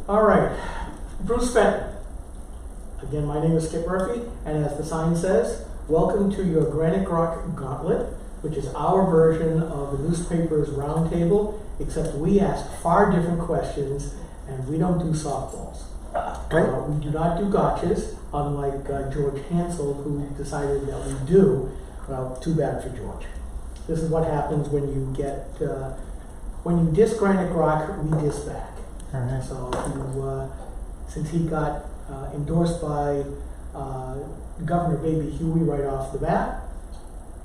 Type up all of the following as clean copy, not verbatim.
All right, Bruce Fenton. Again, my name is Skip Murphy, and as the sign says, welcome to your GrokGauntlet, which is our version of the newspaper's roundtable, except we ask far different questions, and we don't do softballs. We do not do gotchas, unlike George Hansel, who decided that we do. Well, too bad for George. This is what happens when you get, when you diss Granite Grok, we diss back. Right. So since he got endorsed by Governor Baby Huey right off the bat,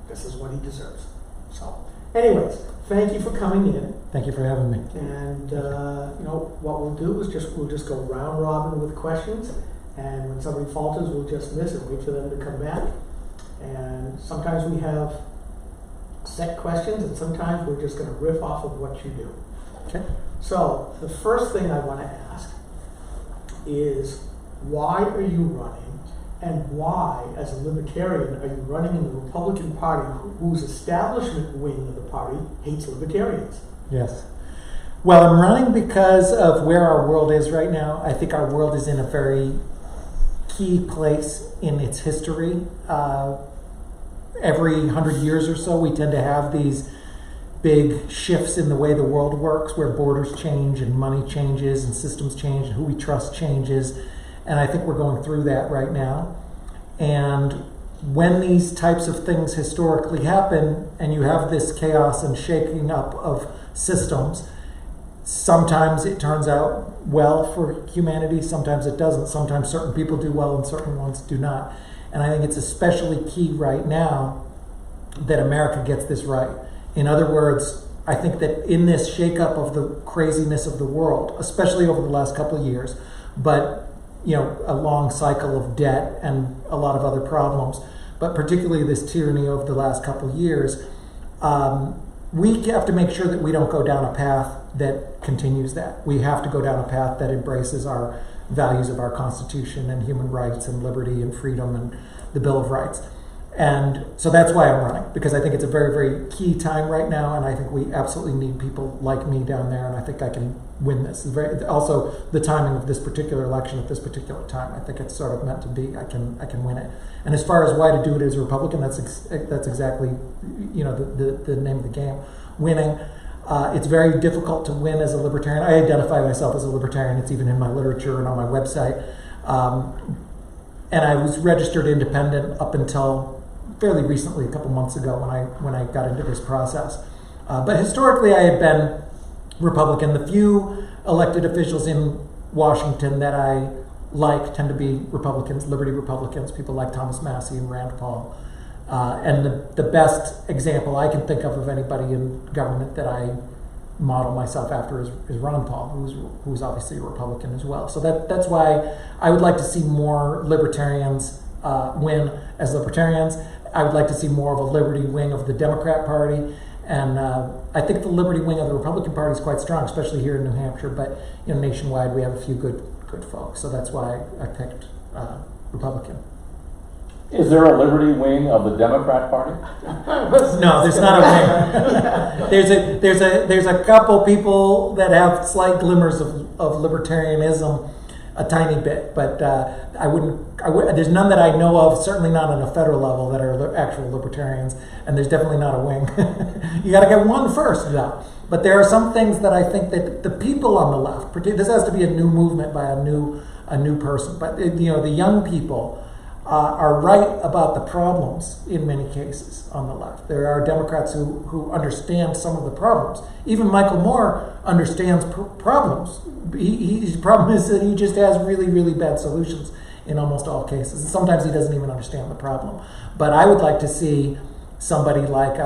this is what he deserves. So, anyways, thank you for coming in. Thank you for having me. And you know what we'll do is we'll just go round robin with questions, and when somebody falters, we'll just miss it. Wait for them to come back. And sometimes we have set questions, and sometimes we're just going to riff off of what you do. Okay. So, the first thing I want to ask is, why are you running, and why, as a libertarian, are you running in the Republican Party, whose establishment wing of the party hates libertarians? Yes. Well, I'm running because of where our world is right now. I think our world is in a very key place in its history. Every 100 years or so, we tend to have these big shifts in the way the world works, where borders change and money changes and systems change and who we trust changes. And I think we're going through that right now. And when these types of things historically happen and you have this chaos and shaking up of systems, sometimes it turns out well for humanity, sometimes it doesn't. Sometimes certain people do well and certain ones do not. And I think it's especially key right now that America gets this right. In other words, I think that in this shakeup of the craziness of the world, especially over the last couple of years, but you know, a long cycle of debt and a lot of other problems, but particularly this tyranny over the last couple of years, we have to make sure that we don't go down a path that continues that. We have to go down a path that embraces our values of our Constitution and human rights and liberty and freedom and the Bill of Rights. And so that's why I'm running, because I think it's a very, very key time right now, and I think we absolutely need people like me down there, and I think I can win this. Also, the timing of this particular election at this particular time, I think it's sort of meant to be. I can win it. And as far as why to do it as a Republican, that's exactly, you know, the name of the game, winning. It's very difficult to win as a libertarian. I identify myself as a libertarian. It's even in my literature and on my website. And I was registered independent up until fairly recently, a couple months ago, when I got into this process. But historically, I had been Republican. The few elected officials in Washington that I like tend to be Republicans, Liberty Republicans, people like Thomas Massey and Rand Paul. And the best example I can think of anybody in government that I model myself after is Ron Paul, who's obviously a Republican as well. So that's why I would like to see more libertarians win as libertarians. I would like to see more of a liberty wing of the Democrat Party, and I think the liberty wing of the Republican Party is quite strong, especially here in New Hampshire. But you know, nationwide, we have a few good folks. So that's why I picked Republican. Is there a liberty wing of the Democrat Party? No, there's not a wing. there's a couple people that have slight glimmers of libertarianism, a tiny bit, but I wouldn't. There's none that I know of. Certainly not on a federal level that are actual libertarians, and there's definitely not a wing. You got to get one first, though. But there are some things that I think that the people on the left, this has to be a new movement by a new person. But you know, the young people are right about the problems in many cases on the left. There are Democrats who understand some of the problems. Even Michael Moore understands problems. His problem is that he just has really, really bad solutions in almost all cases. And sometimes he doesn't even understand the problem. But I would like to see somebody like,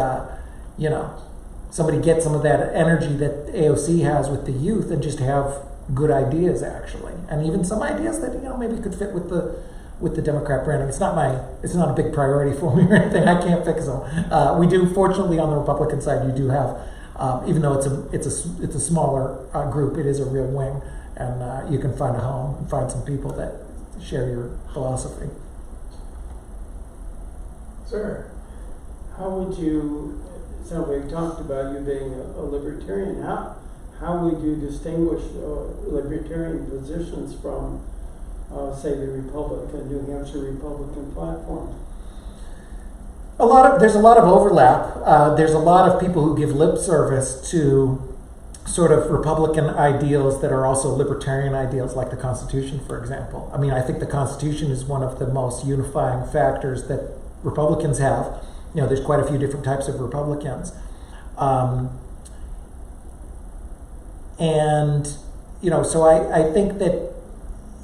somebody get some of that energy that AOC has with the youth and just have good ideas, actually. And even some ideas that, maybe could fit with the Democrat branding. It's not a big priority for me or anything. I can't fix them. We do, fortunately, on the Republican side, you do have, even though it's a smaller group, it is a real wing, and you can find a home and find some people that share your philosophy. Sir, How would you, so we talked about you being a libertarian, how would you distinguish libertarian positions from, say, the Republican, New Hampshire Republican platform? There's a lot of overlap. There's a lot of people who give lip service to sort of Republican ideals that are also libertarian ideals, like the Constitution, for example. I mean, I think the Constitution is one of the most unifying factors that Republicans have. You know, there's quite a few different types of Republicans. And, you know, so I think that,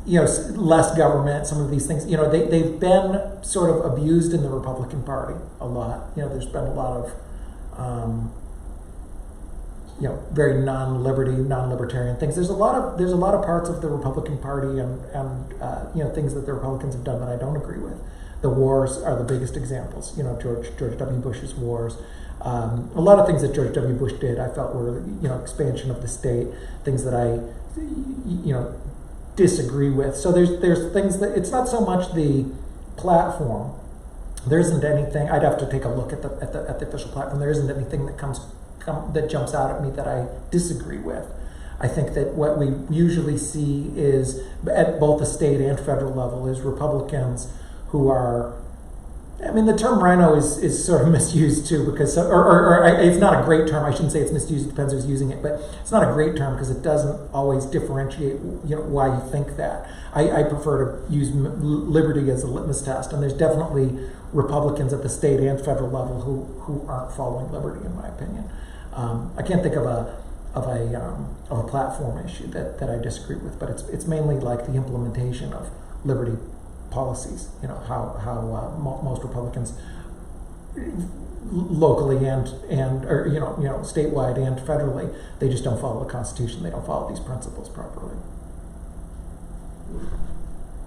you know, less government, some of these things, you know, they've been sort of abused in the Republican Party a lot. You know, there's been a lot of, you know, very non-liberty, non-libertarian things. There's a lot of parts of the Republican Party and you know, things that the Republicans have done that I don't agree with. The wars are the biggest examples. You know, George W. Bush's wars. A lot of things that George W. Bush did, I felt were, you know, expansion of the state, things that I, you know, disagree with. So there's things that, it's not so much the platform. There isn't anything. I'd have to take a look at the official platform. There isn't anything that jumps out at me that I disagree with. I think that what we usually see is, at both the state and federal level, is Republicans who are, I mean, the term rhino is sort of misused too, because, or it's not a great term. I shouldn't say it's misused, it depends who's using it, but it's not a great term because it doesn't always differentiate, you know, why you think that. I prefer to use liberty as a litmus test, and there's definitely Republicans at the state and federal level who aren't following liberty, in my opinion. I can't think of a platform issue that I disagree with, but it's mainly like the implementation of liberty policies. You know, how most Republicans, locally and or you know statewide and federally, they just don't follow the Constitution. They don't follow these principles properly.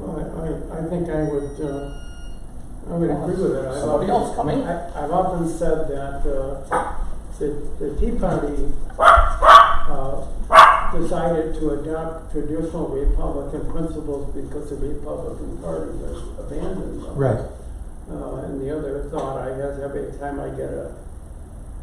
Well, I think I would agree with it. Somebody else coming? I've often said that the Tea Party decided to adopt traditional Republican principles because the Republican Party was abandoned them. Right. And the other thought I have every time I get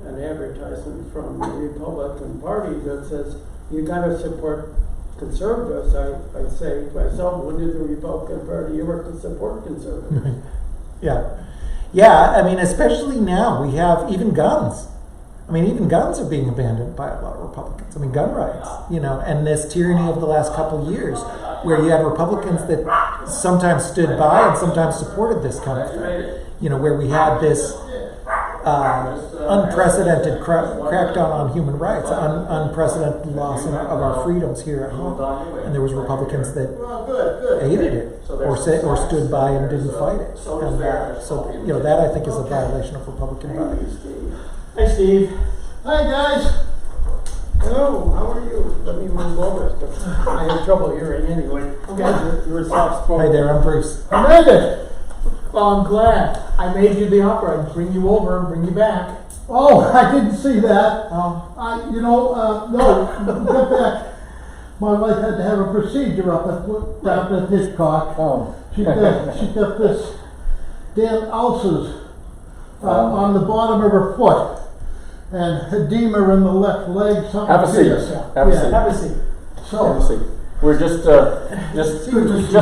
an advertisement from the Republican Party that says, you got to support conservatives, I say to myself, when did the Republican Party ever support conservatives? Yeah, I mean, especially now, we have even guns. I mean, even guns are being abandoned by a lot of Republicans. I mean, gun rights, you know, and this tyranny of the last couple of years, where you have Republicans that sometimes stood by and sometimes supported this kind of thing, you know, where we had this unprecedented crackdown on human rights, unprecedented loss of our freedoms here at home, and there was Republicans that hated it or stood by and didn't fight it, and so you know, that I think is a violation of Republican values. Hi, Steve. Hi, guys. Hello, how are you? Let me move over. I have trouble hearing anyway. Okay. You're soft spoken. Hi there, I'm Bruce. I made it. Well, I'm glad. I made you the opera and bring you over and bring you back. Oh, I didn't see that. Oh. No, get back. My wife had to have a procedure down at Hitchcock. Oh. She got this damn ulcers on the bottom of her foot. And edema in the left leg. Have a seat. Have a seat. Have a seat. Have a seat. We're just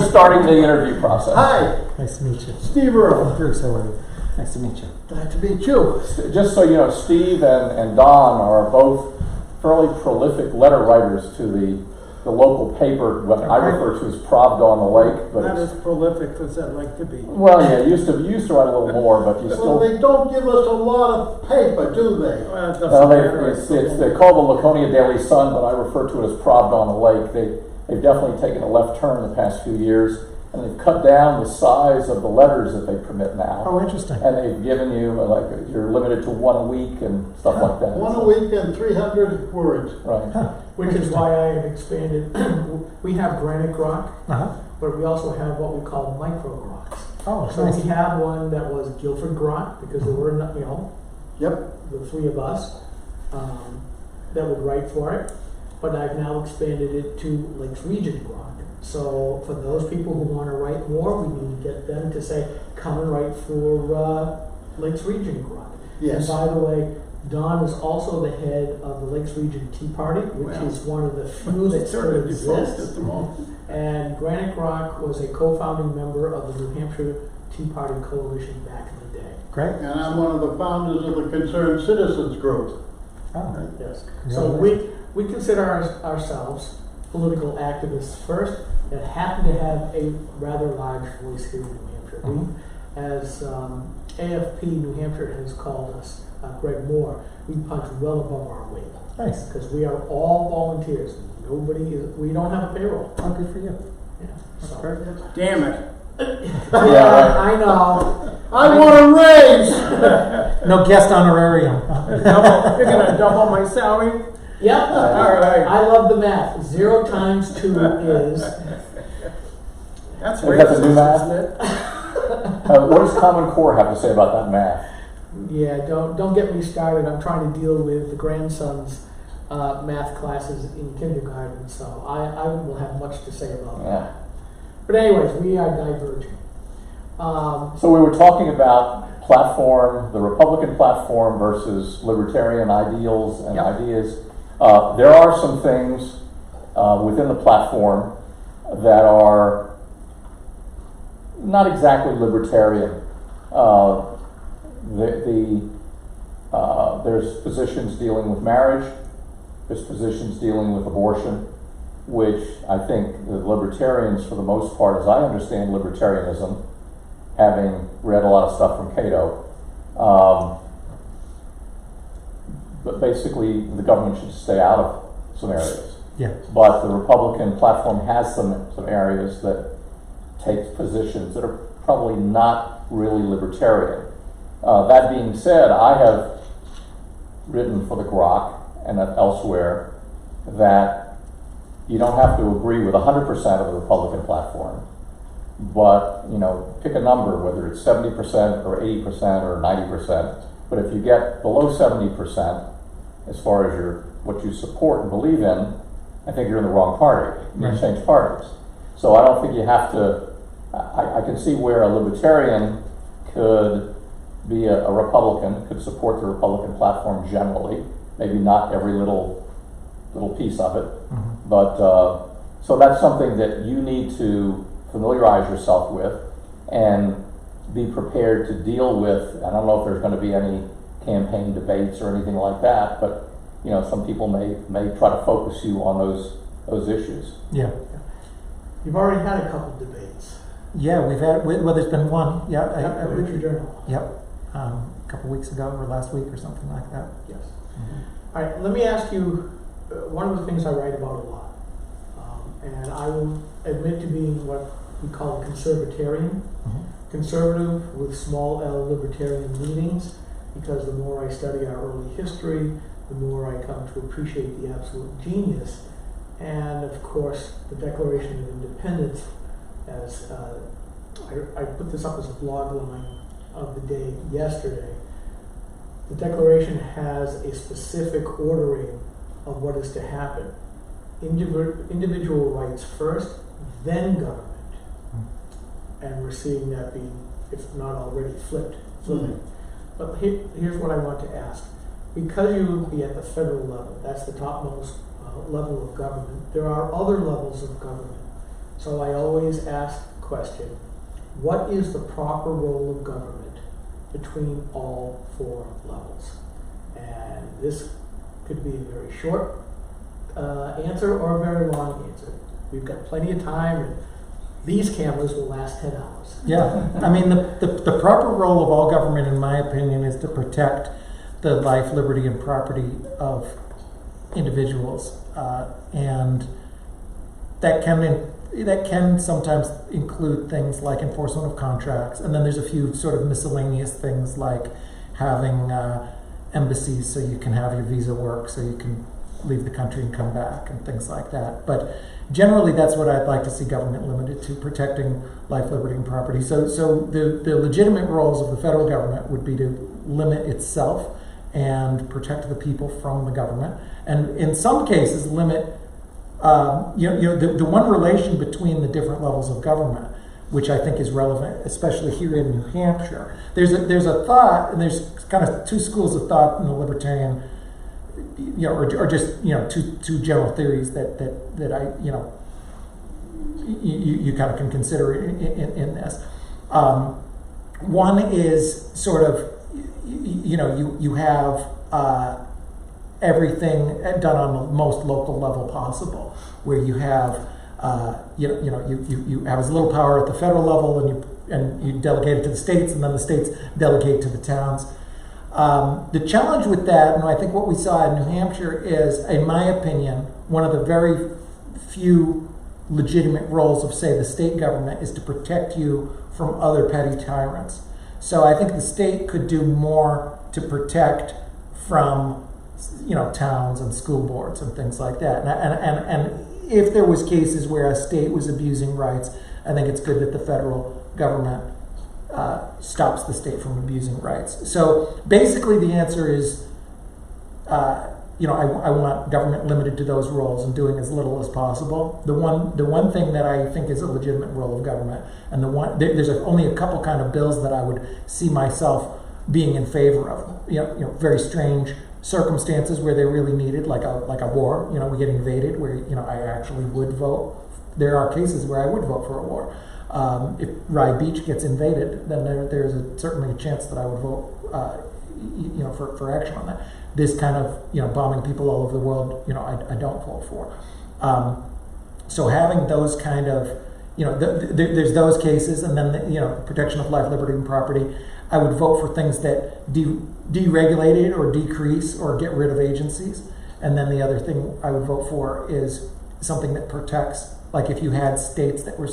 starting the interview process. Hi, Nice to meet you. Steve Earle. Bruce, how are you? Nice to meet you. Glad to meet you. Just so you know, Steve and Don are both fairly prolific letter writers to the local paper, what I refer to as Pravda on the Lake. But Not as prolific as I'd like to be. well, yeah, you used to write a little more, but you still. Well, they don't give us a lot of paper, do they? Well, it doesn't No, matter. they're called the Laconia Daily Sun, but I refer to it as Pravda on the Lake. They've definitely taken a left turn in the past few years, and they've cut down the size of the letters that they permit now. Oh, interesting. And they've given you, you're limited to one a week and stuff like that. One a week and 300 words. Right. Which is why I have expanded. We have granite grok, but we also have what we call micro groks. Oh, So nice. we have one that was Guilford grok, because there were, Yep. the three of us that would write for it. but I've now expanded it to Lakes Region Grok. So for those people who want to write more, we need to get them to say, come and write for Lakes Region Grok. Yes. And by the way, Don is also the head of the Lakes Region Tea Party, which Well, is one of the few that sort still of defunct exists. at the moment. And Granite Grok was a co-founding member of the New Hampshire Tea Party Coalition back in the day. Great. And I'm one of the founders of the Concerned Citizens Group. Oh, Yes. Really? So we consider ourselves political activists first that happen to have a rather large voice here in New Hampshire. We, as AFP New Hampshire has called us, Greg Moore, we punch well above our weight nice. because we are all volunteers. We don't have a payroll. Oh, good for you. Yeah. That's So. very good. Damn it. Yeah, I know. I want a raise! No guest honorarium. You're gonna double my salary? Yep. All right. I love the math. 0 times 2 is. That's Is that the new racist, math? isn't it? What does Common Core have to say about that math? Yeah, don't get me started. I'm trying to deal with the grandson's math classes in kindergarten, so I will have much to say about that. Yeah. But anyways, we are diverging. So we were talking about platform, the Republican platform versus libertarian ideals and Yep. ideas. There are some things within the platform that are not exactly libertarian. There's positions dealing with marriage, there's positions dealing with abortion, which I think the libertarians, for the most part, as I understand libertarianism, having read a lot of stuff from Cato, but basically the government should stay out of some areas. Yeah. But the Republican platform has some areas that take positions that are probably not really libertarian. That being said, I have written for the Grok and elsewhere that you don't have to agree with 100% of the Republican platform, but pick a number, whether it's 70% or 80% or 90%. But if you get below 70%, as far as what you support and believe in, I think you're in the wrong party. You need to change parties. So I don't think you have to. I can see where a libertarian could be a Republican, could support the Republican platform generally, maybe not every little piece of it, but so that's something that you need to familiarize yourself with and be prepared to deal with. I don't know if there's going to be any campaign debates or anything like that, but some people may try to focus you on those issues. Yeah. You've already had a couple debates. Yeah, we've had, well, there's been one. Yeah. At Richard Journal. Yep. A couple weeks ago or last week or something like that. Yes. All right, let me ask you, one of the things I write about a lot, and I will admit to being what we call a conservatarian, conservative with small L libertarian leanings, because the more I study our early history, the more I come to appreciate the absolute genius. And of course, the Declaration of Independence, as I put this up as a blog line of the day yesterday. The Declaration has a specific ordering of what is to happen. Individual rights first, then government. And we're seeing that being, if not already, flipping. But here's what I want to ask. Because you will be at the federal level, that's the topmost level of government, there are other levels of government. So I always ask the question, what is the proper role of government between all 4 levels? And this could be a very short answer or a very long answer. We've got plenty of time, and these cameras will last 10 hours. Yeah, I mean, the proper role of all government, in my opinion, is to protect the life, liberty, and property of individuals, and that can sometimes include things like enforcement of contracts, and then there's a few sort of miscellaneous things like having embassies so you can have your visa work, so you can leave the country and come back, and things like that. But generally, that's what I'd like to see government limited to, protecting life, liberty, and property. So the legitimate roles of the federal government would be to limit itself and protect the people from the government, and in some cases limit the one relation between the different levels of government, which I think is relevant, especially here in New Hampshire. There's a thought, and there's kind of two schools of thought in the libertarian, or just two general theories that I you kind of can consider in this. One is sort of you have everything done on the most local level possible, where you have you have as little power at the federal level, and you delegate it to the states, and then the states delegate to the towns. The challenge with that, and I think what we saw in New Hampshire, is, in my opinion, one of the very few legitimate roles of, say, the state government is to protect you from other petty tyrants. So I think the state could do more to protect from towns and school boards and things like that. And if there was cases where a state was abusing rights, I think it's good that the federal government stops the state from abusing rights. So basically the answer is, I want government limited to those roles and doing as little as possible. The one thing that I think is a legitimate role of government, and there's only a couple kind of bills that I would see myself being in favor of. Very strange circumstances where they're really needed, like a war. We get invaded, where I actually would vote. There are cases where I would vote for a war. If Rye Beach gets invaded, then there's certainly a chance that I would vote, for action on that. This kind of, bombing people all over the world, I don't vote for. So having those kind of, there's those cases, and then protection of life, liberty, and property. I would vote for things that deregulate it or decrease or get rid of agencies. And then the other thing I would vote for is something that protects, like if you had states that were,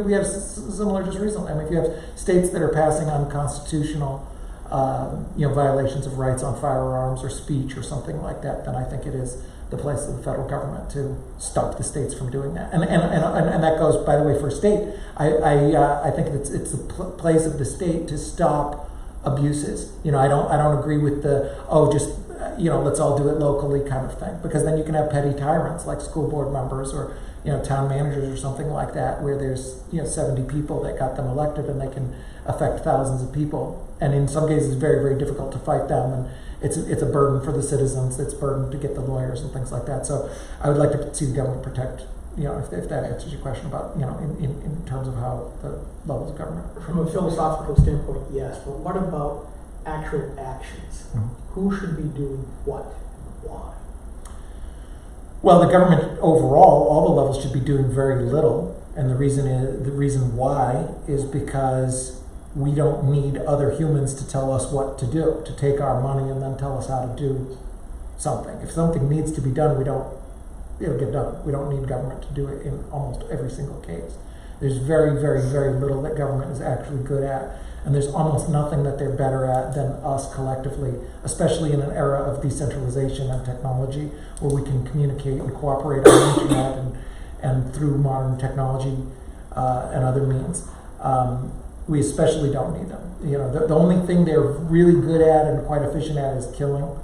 we have similar just recently. I mean, if you have states that are passing unconstitutional, violations of rights on firearms or speech or something like that, then I think it is the place of the federal government to stop the states from doing that. And that goes, by the way, for state. I think it's the place of the state to stop abuses. I don't agree with the let's all do it locally kind of thing, because then you can have petty tyrants like school board members or town managers or something like that, where there's 70 people that got them elected, and they can affect thousands of people. And in some cases, it's very, very difficult to fight them, and it's a burden for the citizens. It's a burden to get the lawyers and things like that. So I would like to see the government protect. If that answers your question about in terms of how the levels of government. From a philosophical standpoint, yes. But what about actual actions? Mm-hmm. Who should be doing what and why? Well, the government overall, all the levels should be doing very little, and the reason why is because we don't need other humans to tell us what to do, to take our money and then tell us how to do something. If something needs to be done, it'll get done. We don't need government to do it in almost every single case. There's very, very, very little that government is actually good at, and there's almost nothing that they're better at than us collectively, especially in an era of decentralization and technology, where we can communicate and cooperate on the internet and through modern technology and other means. We especially don't need them. The only thing they're really good at and quite efficient at is killing.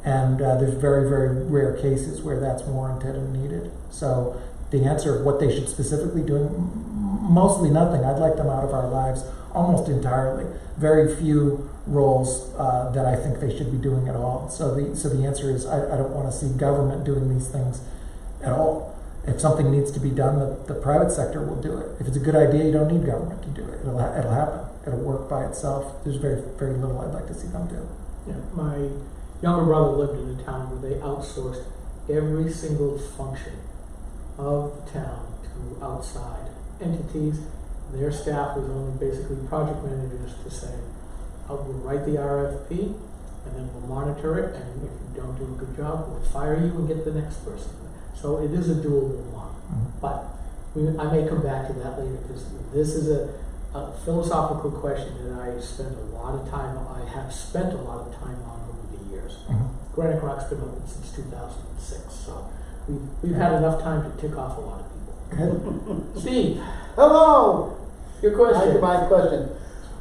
And there's very, very rare cases where that's warranted and needed. So the answer of what they should specifically do, mostly nothing. I'd like them out of our lives almost entirely. Very few roles that I think they should be doing at all. So the answer is I don't want to see government doing these things at all. If something needs to be done, the private sector will do it. If it's a good idea, you don't need government to do it. It'll happen. It'll work by itself. There's very, very little I'd like to see them do. Yeah, my younger brother lived in a town where they outsourced every single function of the town to outside entities. Their staff was only basically project managers to say, we'll write the RFP, and then we'll monitor it, and if you don't do a good job, we'll fire you and get the next person. So it is a doable one. Mm-hmm. But I may come back to that later, because this is a philosophical question that I have spent a lot of time on over the years. Mm-hmm. Granite Rock's been open since 2006, so we've had enough time to tick off a lot of people. Steve, Hello! your question. My question.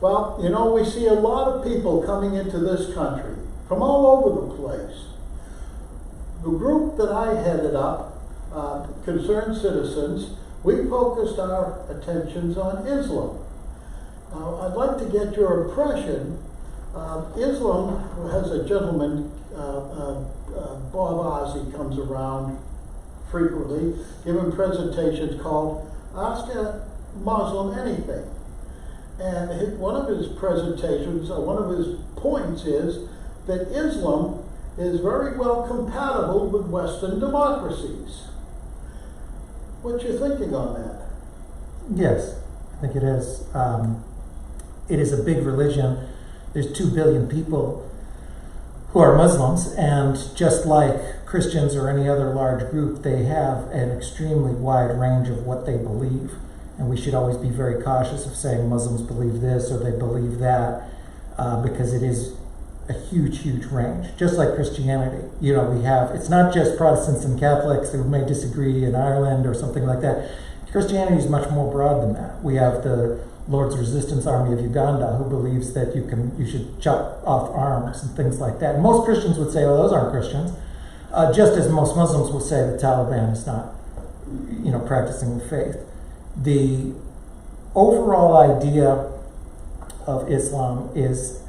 Well, you know, we see a lot of people coming into this country from all over the place. The group that I headed up, Concerned Citizens, we focused our attentions on Islam. I'd like to get your impression. Islam has a gentleman, Bob Ozzie, comes around frequently, giving presentations called Ask a Muslim Anything. And one of his presentations, one of his points is that Islam is very well compatible with Western democracies. What's your thinking on that? Yes, I think it is. It is a big religion. There's 2 billion people who are Muslims, and just like Christians or any other large group, they have an extremely wide range of what they believe. And we should always be very cautious of saying Muslims believe this or they believe that, because it is a huge, huge range. Just like Christianity, you know, it's not just Protestants and Catholics who may disagree in Ireland or something like that. Christianity is much more broad than that. We have the Lord's Resistance Army of Uganda who believes that you should chop off arms and things like that. And most Christians would say, oh, those aren't Christians. Just as most Muslims will say the Taliban is not, you know, practicing the faith. The overall idea of Islam is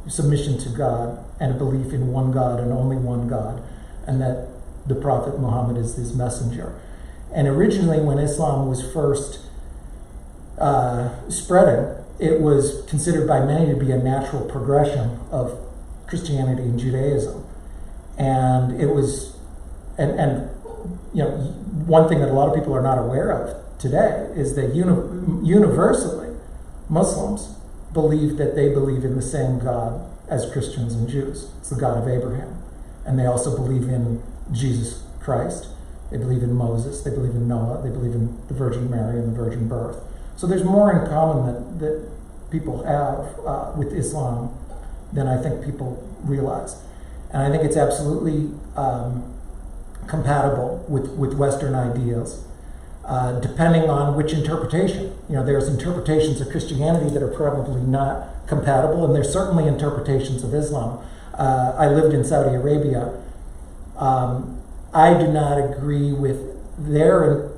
submission to God and a belief in one God and only one God, and that the Prophet Muhammad is his messenger. And originally, when Islam was first spreading, it was considered by many to be a natural progression of Christianity and Judaism. And it was, and you know, one thing that a lot of people are not aware of today is that universally Muslims believe that they believe in the same God as Christians and Jews. It's the God of Abraham. And they also believe in Jesus Christ. They believe in Moses. They believe in Noah. They believe in the Virgin Mary and the virgin birth. So there's more in common that people have with Islam than I think people realize. And I think it's absolutely compatible with Western ideals. Depending on which interpretation. You know, there's interpretations of Christianity that are probably not compatible, and there's certainly interpretations of Islam. I lived in Saudi Arabia. I do not agree with their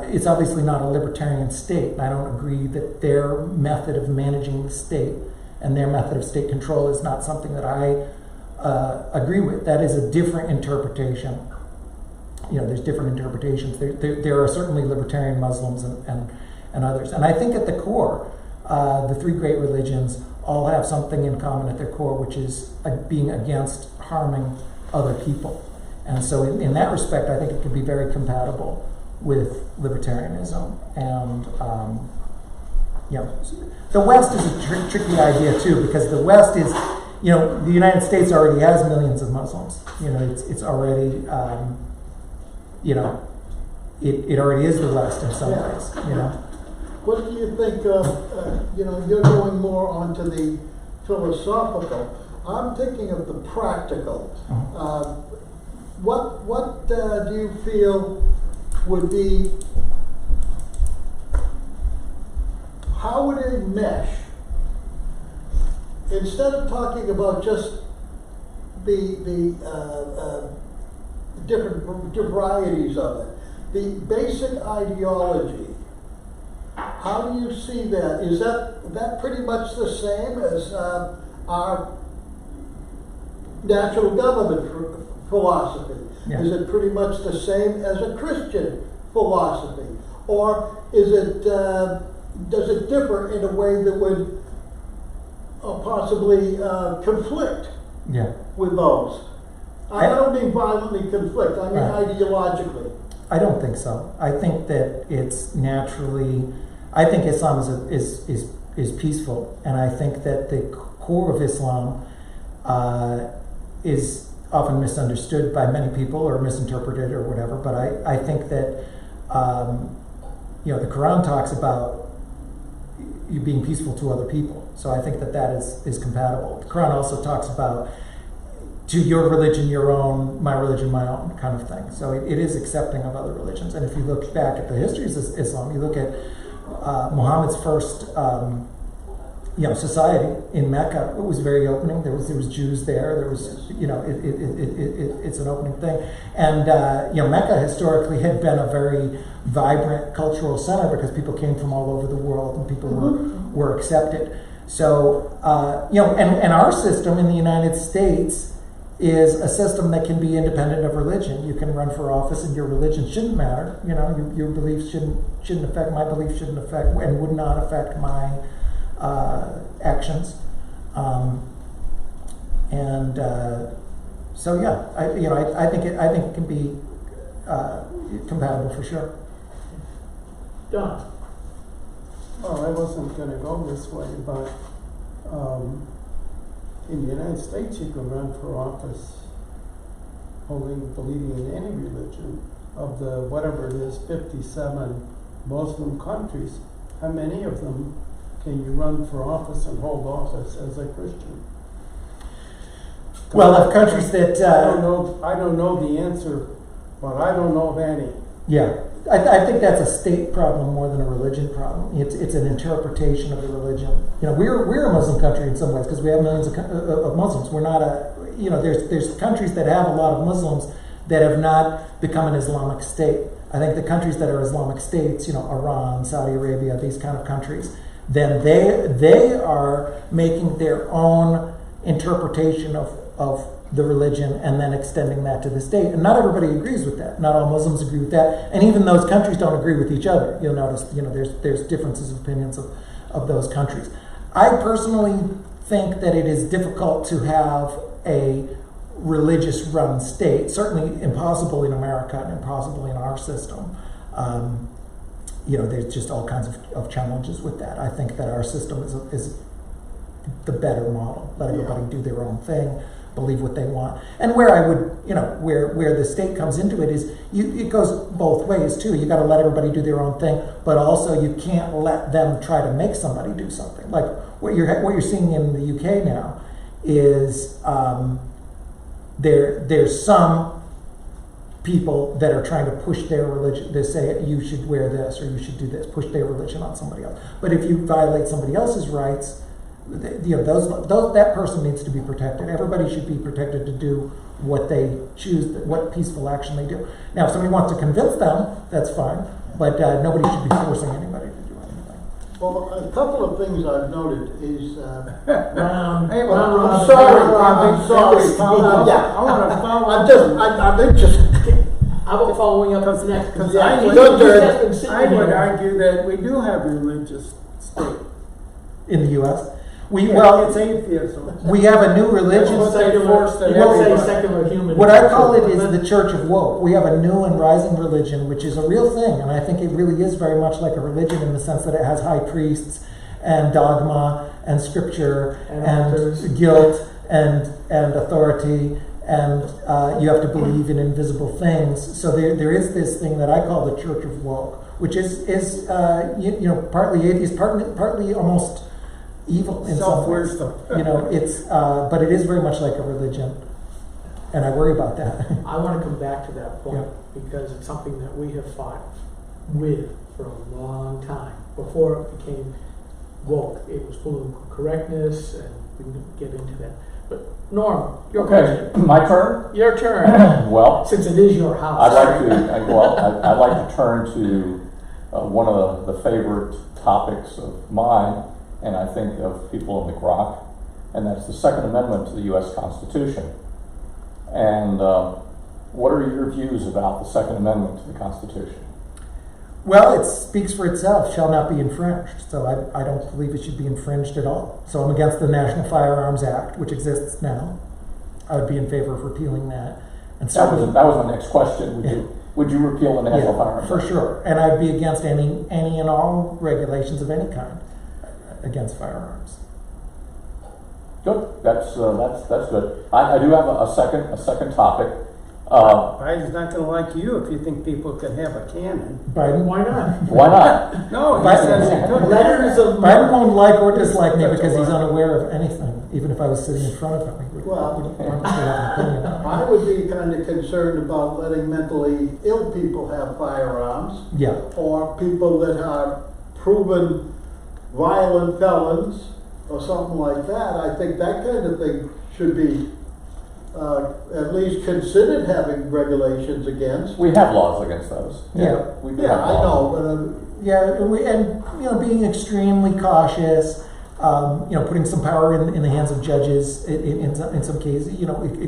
it's obviously not a libertarian state, and I don't agree that their method of managing the state and their method of state control is not something that I agree with. That is a different interpretation. You know, there's different interpretations. There are certainly libertarian Muslims and others. And I think at the core, the 3 great religions all have something in common at their core, which is being against harming other people. And so in that respect, I think it could be very compatible with libertarianism. And, you know, the West is a tricky idea too, because the West is, you know, the United States already has millions of Muslims. You know, it's already, you know, it already is the West in some ways, you know. What do you think of, you know, you're going more onto the philosophical. I'm thinking of the practical. What do you feel would be, how would it mesh? Instead of talking about just the different varieties of it, the basic ideology, how do you see that? Is that pretty much the same as our natural government philosophy? Yeah. Is it pretty much the same as a Christian philosophy? Or is it, does it differ in a way that would possibly conflict with those? I don't mean violently conflict, I mean ideologically. I don't think so. I think that it's naturally, I think Islam is peaceful, and I think that the core of Islam is often misunderstood by many people or misinterpreted or whatever, but I think that you know, the Quran talks about you being peaceful to other people, so I think that is compatible. The Quran also talks about to your religion your own, my religion my own, kind of thing. So it is accepting of other religions. And if you look back at the histories of Islam, you look at Muhammad's first society in Mecca. It was very opening. There was Jews there. There was, it's an opening thing. And Mecca historically had been a very vibrant cultural center because people came from all over the world and people were accepted. So and our system in the United States is a system that can be independent of religion. You can run for office and your religion shouldn't matter. Your beliefs shouldn't affect my beliefs, shouldn't affect and would not affect my actions. I think it can be compatible for sure. Don. Well, I wasn't gonna go this way, but, in the United States, you can run for office believing in any religion. Of the, whatever it is, 57 Muslim countries, how many of them can you run for office and hold office as a Christian? Well, of countries that... I don't know the answer, but I don't know of any. Yeah. I think that's a state problem more than a religion problem. It's an interpretation of the religion. We're a Muslim country in some ways because we have millions of Muslims. We're not there's countries that have a lot of Muslims that have not become an Islamic state. I think the countries that are Islamic states, Iran, Saudi Arabia, these kind of countries, then they are making their own interpretation of the religion and then extending that to the state. And not everybody agrees with that. Not all Muslims agree with that. And even those countries don't agree with each other. You'll notice, there's differences of opinions of those countries. I personally think that it is difficult to have a religious run state. Certainly impossible in America and impossible in our system. There's just all kinds of challenges with that. I think that our system is the better model. Let everybody do their own thing, believe what they want. And where I would, where the state comes into it is, it goes both ways too. You got to let everybody do their own thing, but also you can't let them try to make somebody do something. Like what you're seeing in the UK now is there's some people that are trying to push their religion. They say you should wear this or you should do this, push their religion on somebody else. But if you violate somebody else's rights, that person needs to be protected. Everybody should be protected to do what they choose, what peaceful action they do. Now, if somebody wants to convince them, that's fine, but nobody should be forcing anybody to do anything. Well, a couple of things I've noted is... I'm sorry. I want to follow up. I'm interested. How about following up on next? Because I would argue that we do have a religious state. In the U.S.? It's atheism. We have a new religion. You won't say secular human. What I call it is the Church of Woke. We have a new and rising religion, which is a real thing, and I think it really is very much like a religion in the sense that it has high priests and dogma and scripture and guilt and authority, and you have to believe in invisible things. So there is this thing that I call the Church of Woke, which is partly atheist, partly almost evil in some ways. But it is very much like a religion, and I worry about that. I want to come back to that point because it's something that we have fought with for a long time. Before it became woke, it was political correctness, and we can get into that. But Norm, your question. My turn. Your turn. Well, since it is your house, I'd like to turn to one of the favorite topics of mine, and I think of people in the Grok, and that's the Second Amendment to the U.S. Constitution. And what are your views about the Second Amendment to the Constitution? Well, it speaks for itself, shall not be infringed. So I don't believe it should be infringed at all. So I'm against the National Firearms Act, which exists now. I would be in favor of repealing that. And that was my next question. Would you repeal the National Firearms Act? For sure. And I'd be against any and all regulations of any kind against firearms. Good. That's good. I do have a second topic. Biden's not going to like you if you think people can have a cannon. Biden? Why not? Why not? No, he says he could. Biden won't like or dislike me because he's unaware of anything. Even if I was sitting in front of him, he wouldn't have an opinion on it. I would be kind of concerned about letting mentally ill people have firearms. Yeah. Or people that are proven violent felons or something like that, I think that kind of thing should be at least considered having regulations against. We have laws against those. Yeah. We do Yeah, have I laws. know, Yeah, being extremely cautious, putting some power in the hands of judges in some cases,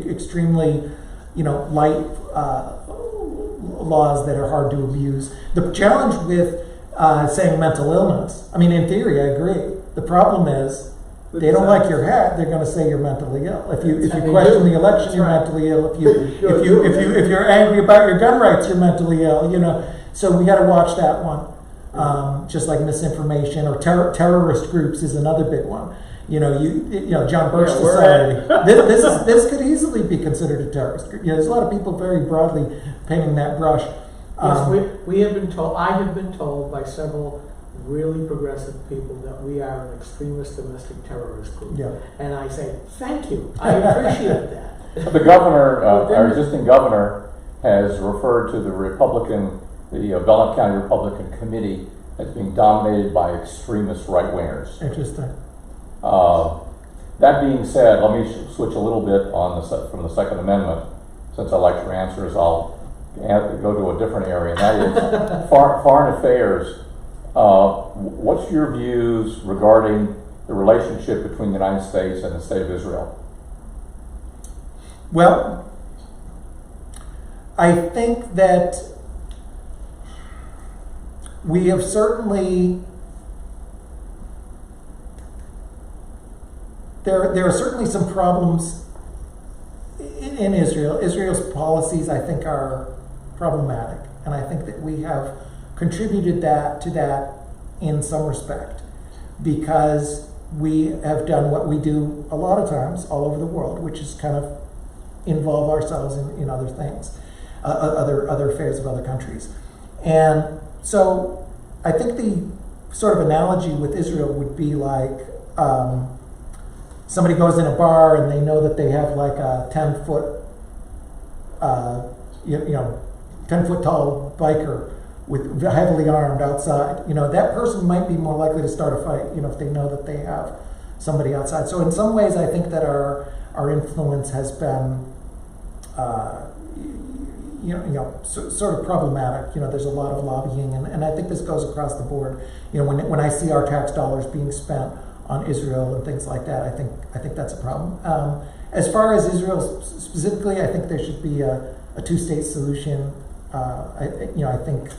extremely, light laws that are hard to abuse. The challenge with saying mental illness, I mean, in theory, I agree. The problem is they don't like your hat. They're going to say you're mentally ill. If you question the election, you're mentally ill. If you're angry about your gun rights, you're mentally ill. So we got to watch that one. Just like misinformation or terrorist groups is another big one. John Birch Society. This could easily be considered a terrorist group. There's a lot of people very broadly painting that brush. Yes, we have been told. I have been told by several really progressive people that we are an extremist domestic terrorist group. Yeah. And I say thank you. I appreciate that. The governor, our existing governor, has referred to the Belknap County Republican Committee as being dominated by extremist right-wingers. Interesting. That being said, let me switch a little bit from the Second Amendment. Since I like your answers, I'll go to a different area, and that is foreign affairs. What's your views regarding the relationship between the United States and the State of Israel? Well, I think that we have certainly, there are certainly some problems in Israel. Israel's policies, I think, are problematic, and I think that we have contributed to that in some respect, because we have done what we do a lot of times all over the world, which is kind of involve ourselves in other things, other affairs of other countries. And so I think the sort of analogy with Israel would be like somebody goes in a bar and they know that they have like a 10-foot 10-foot tall biker with heavily armed outside. That person might be more likely to start a fight, if they know that they have somebody outside. So in some ways, I think that our influence has been, sort of problematic. There's a lot of lobbying, and I think this goes across the board. When I see our tax dollars being spent on Israel and things like that, I think that's a problem. As far as Israel specifically, I think there should be a two-state solution. I think.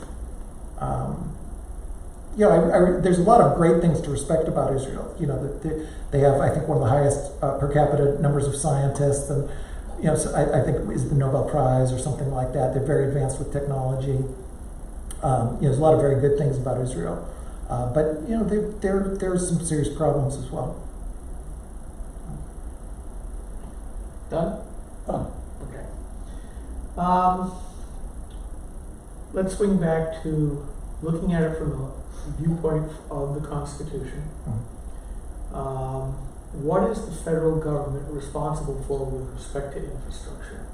There's a lot of great things to respect about Israel. They have, I think, one of the highest per capita numbers of scientists, and so I think is the Nobel Prize or something like that. They're very advanced with technology. There's a lot of very good things about Israel, but there's some serious problems as well. Done? Done. Okay. Let's swing back to looking at it from the viewpoint of the Constitution. What is the federal government responsible for with respect to infrastructure?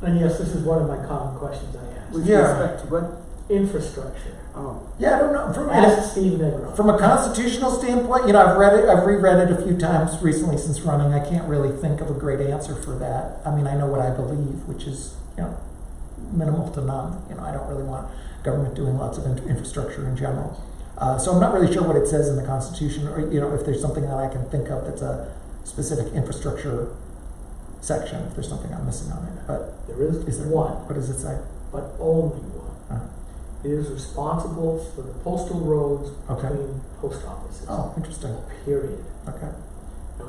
And yes, this is one of my common questions I ask. With respect to what? Infrastructure. Oh. Yeah, I don't know. Ask Steve Negro. From a constitutional standpoint, I've reread it a few times recently since running. I can't really think of a great answer for that. I mean, I know what I believe, which is, minimal to none. I don't really want government doing lots of infrastructure in general. So I'm not really sure what it says in the Constitution, or if there's something that I can think of that's a specific infrastructure section. If there's something I'm missing on it, but there is there one. What does it say? But only one. Uh-huh. It is responsible for the postal roads Okay. between post offices. Oh, interesting. Period. Okay.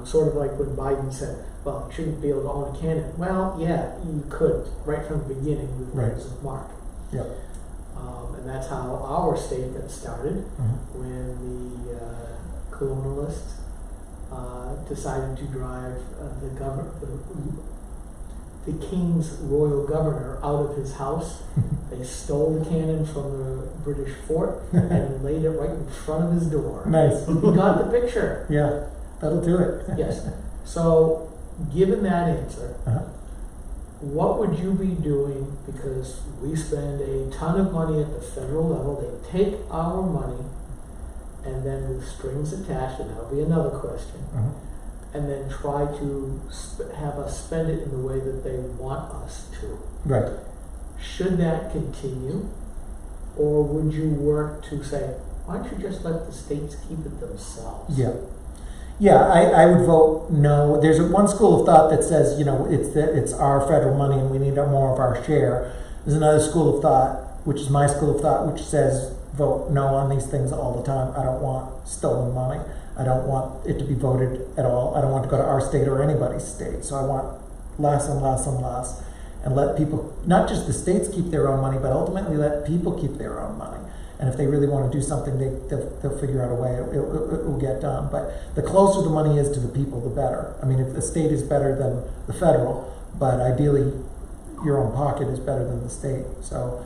Sort of like when Biden said, well, you shouldn't be able to own a cannon. Well, yeah, you could, right from the beginning with the Right. words of Mark. Yep. And that's how our state got started Mm-hmm. when the colonialists decided to drive the king's royal governor out of his house. They stole the cannon from the British fort and laid it right in front of his door. Nice. You got the picture. Yeah, that'll do it. Yes. So, given that answer, Uh-huh. what would you be doing? Because we spend a ton of money at the federal level. They take our money and then with strings attached, and that'll be another question, and then try to have us spend it in the way that they want us to. Right. Should that continue, or would you work to say, why don't you just let the states keep it themselves? Yeah. Yeah, I would vote no. There's one school of thought that says, it's our federal money and we need more of our share. There's another school of thought, which is my school of thought, which says vote no on these things all the time. I don't want stolen money. I don't want it to be voted at all. I don't want it to go to our state or anybody's state. So I want less and less and less. And let people, not just the states keep their own money, but ultimately let people keep their own money. And if they really want to do something, they'll figure out a way. It will get done. But the closer the money is to the people, the better. I mean, if the state is better than the federal, but ideally your own pocket is better than the state. So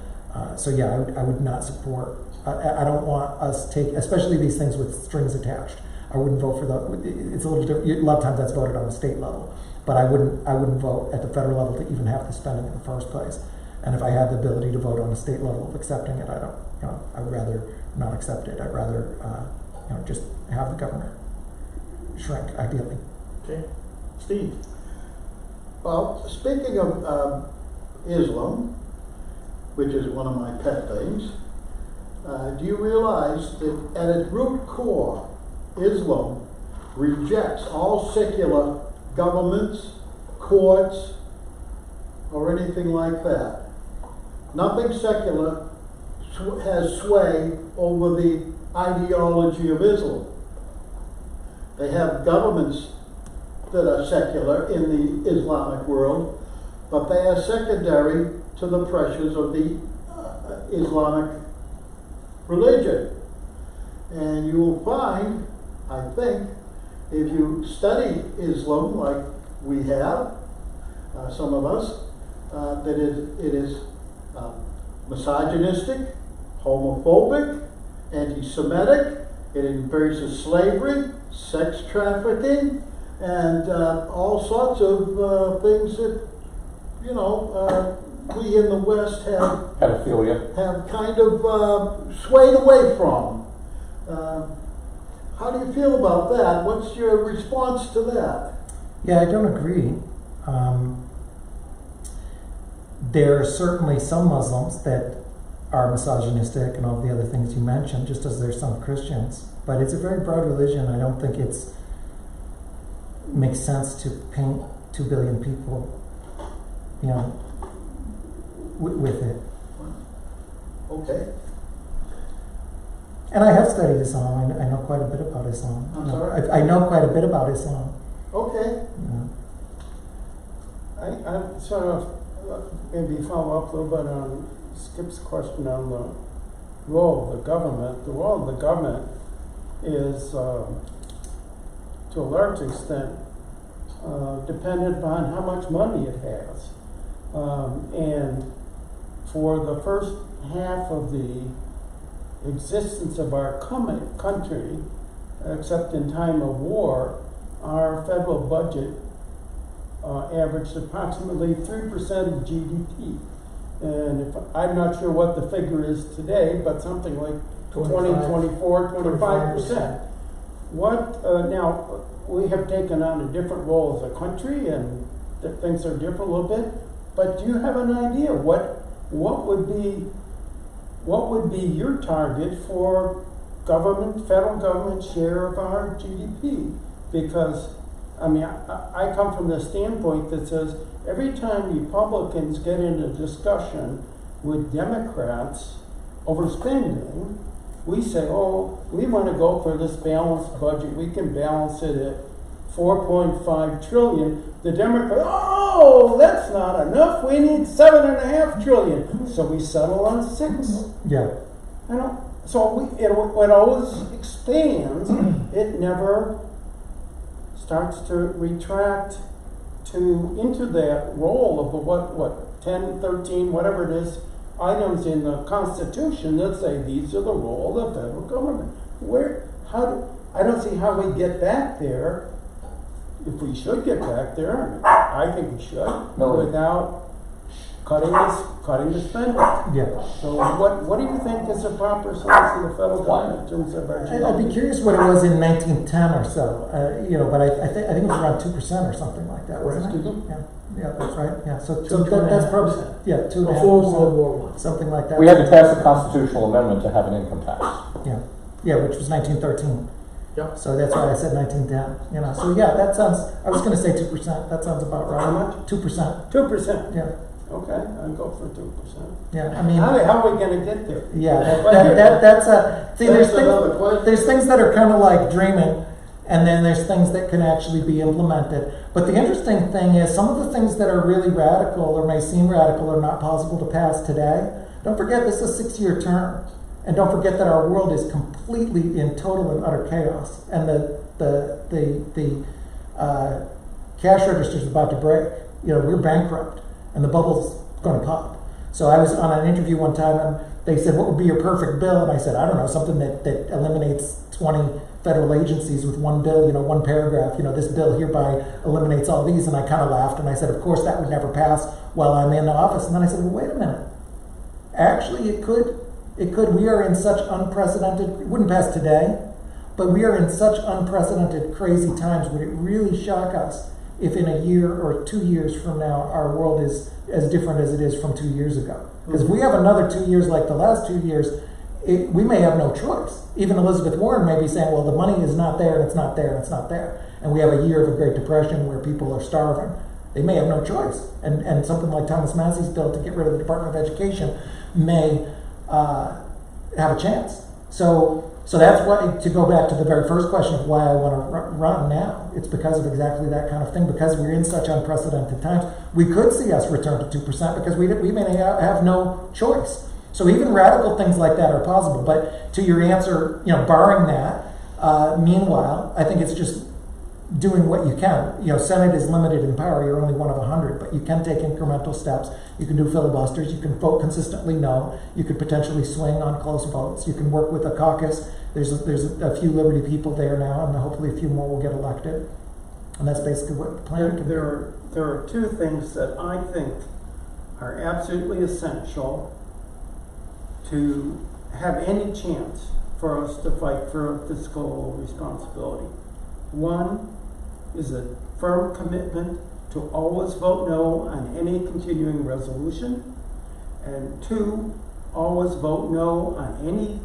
yeah, I would not support. I don't want us take, especially these things with strings attached. I wouldn't vote for it's a little different. A lot of times that's voted on the state level, but I wouldn't vote at the federal level to even have the spending in the first place. And if I had the ability to vote on the state level of accepting it, I'd rather not accept it. I'd rather, just have the government shrink, ideally. Okay. Steve? Well, speaking of Islam, which is one of my pet things, do you realize that at its root core, Islam rejects all secular governments, courts, or anything like that? Nothing secular has sway over the ideology of Islam. They have governments that are secular in the Islamic world, but they are secondary to the pressures of the Islamic religion. And you will find, I think, if you study Islam like we have, some of us, that it is misogynistic, homophobic, anti-Semitic. It embraces slavery, sex trafficking, and all sorts of things that, we in the West have Pedophilia. have kind of swayed away from. How do you feel about that? What's your response to that? Yeah, I don't agree. There are certainly some Muslims that are misogynistic and all the other things you mentioned, just as there's some Christians. But it's a very broad religion. I don't think it makes sense to paint 2 billion people, with it. Okay. And I have studied Islam. I know quite a bit about Islam. I'm sorry? I know quite a bit about Islam. Okay. I sort of maybe follow up a little bit on Skip's question on the role of the government. The role of the government is, to a large extent, dependent upon how much money it has. And for the first half of the existence of our country, except in time of war, our federal budget averaged approximately 3% of GDP. And I'm not sure what the figure is today, but something like 25%. What, now, we have taken on a different role as a country, and things are different a little bit, but do you have an idea what would be your target for federal government share of our GDP? Because, I come from the standpoint that says every time Republicans get into discussion with Democrats over spending, we say, we want to go for this balanced budget. We can balance it at 4.5 trillion. The Democrats, that's not enough. We need 7.5 trillion. So we settle on 6. Yeah. So it always expands. It never starts to retract into that role of the what 10, 13, whatever it is, items in the Constitution that say these are the role of the federal government. I don't see how we get back there, if we should get back there. I think we should, No. without cutting the spending. Yeah. So what do you think is the proper size of the federal government in terms of our I'd be curious what it was in 1910 or so, but I think it was around 2% or something like that, wasn't it? Yeah, that's right. Yeah, so that's probably 2.5%. Before World War I. Something like that. We had to pass a constitutional amendment to have an income tax. Yeah, which was 1913. Yep. So that's why I said 1910. So yeah, that sounds. I was going to say 2%. That sounds about right. How much? 2%. 2%. Yeah. Okay, I'll go for 2%. Yeah, I mean. How are we going to get there? Yeah, that's a. See, there's things that are kind of like dreaming, and then there's things that can actually be implemented. But the interesting thing is, some of the things that are really radical or may seem radical are not possible to pass today. Don't forget, this is a 6-year term. And don't forget that our world is completely in total and utter chaos. And the cash register is about to break. We're bankrupt, and the bubble's going to pop. So I was on an interview one time, and they said, "What would be your perfect bill?" And I said, "I don't know, something that eliminates 20 federal agencies with one bill, one paragraph. This bill hereby eliminates all these." And I kind of laughed, and I said, "Of course, that would never pass while I'm in the office." And then I said, "Well, wait a minute. Actually, it could. It could. We are in such unprecedented, it wouldn't pass today, but we are in such unprecedented, crazy times. Would it really shock us if in a year or 2 years from now, our world is as different as it is from 2 years ago? Because if we have another 2 years like the last 2 years, we may have no choice. Even Elizabeth Warren may be saying, well, the money is not there, and it's not there, and it's not there. And we have a year of a Great Depression where people are starving. They may have no choice. And something like Thomas Massey's bill to get rid of the Department of Education may have a chance. So that's why, to go back to the very first question of why I want to run now, it's because of exactly that kind of thing, because we're in such unprecedented times. We could see us return to 2% because we may have no choice. So even radical things like that are possible. But to your answer, barring that, meanwhile, I think it's just doing what you can. Senate is limited in power. You're only one of 100, but you can take incremental steps. You can do filibusters. You can vote consistently no. You could potentially swing on close votes. You can work with a caucus. There's a few Liberty people there now, and hopefully a few more will get elected. And that's basically what the plan can do. There are two things that I think are absolutely essential to have any chance for us to fight for fiscal responsibility. One is a firm commitment to always vote no on any continuing resolution, and two, always vote no on any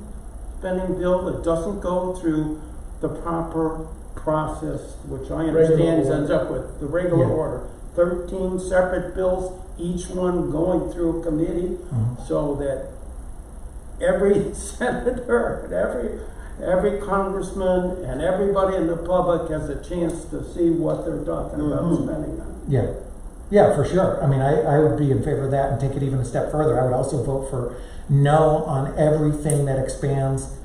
spending bill that doesn't go through the proper process, which I understand ends up with the regular order. 13 separate bills, each one going through a committee, so that every senator and every congressman and everybody in the public has a chance to see what they're talking about spending on. Yeah, for sure. I mean, I would be in favor of that and take it even a step further. I would also vote for no on everything that expands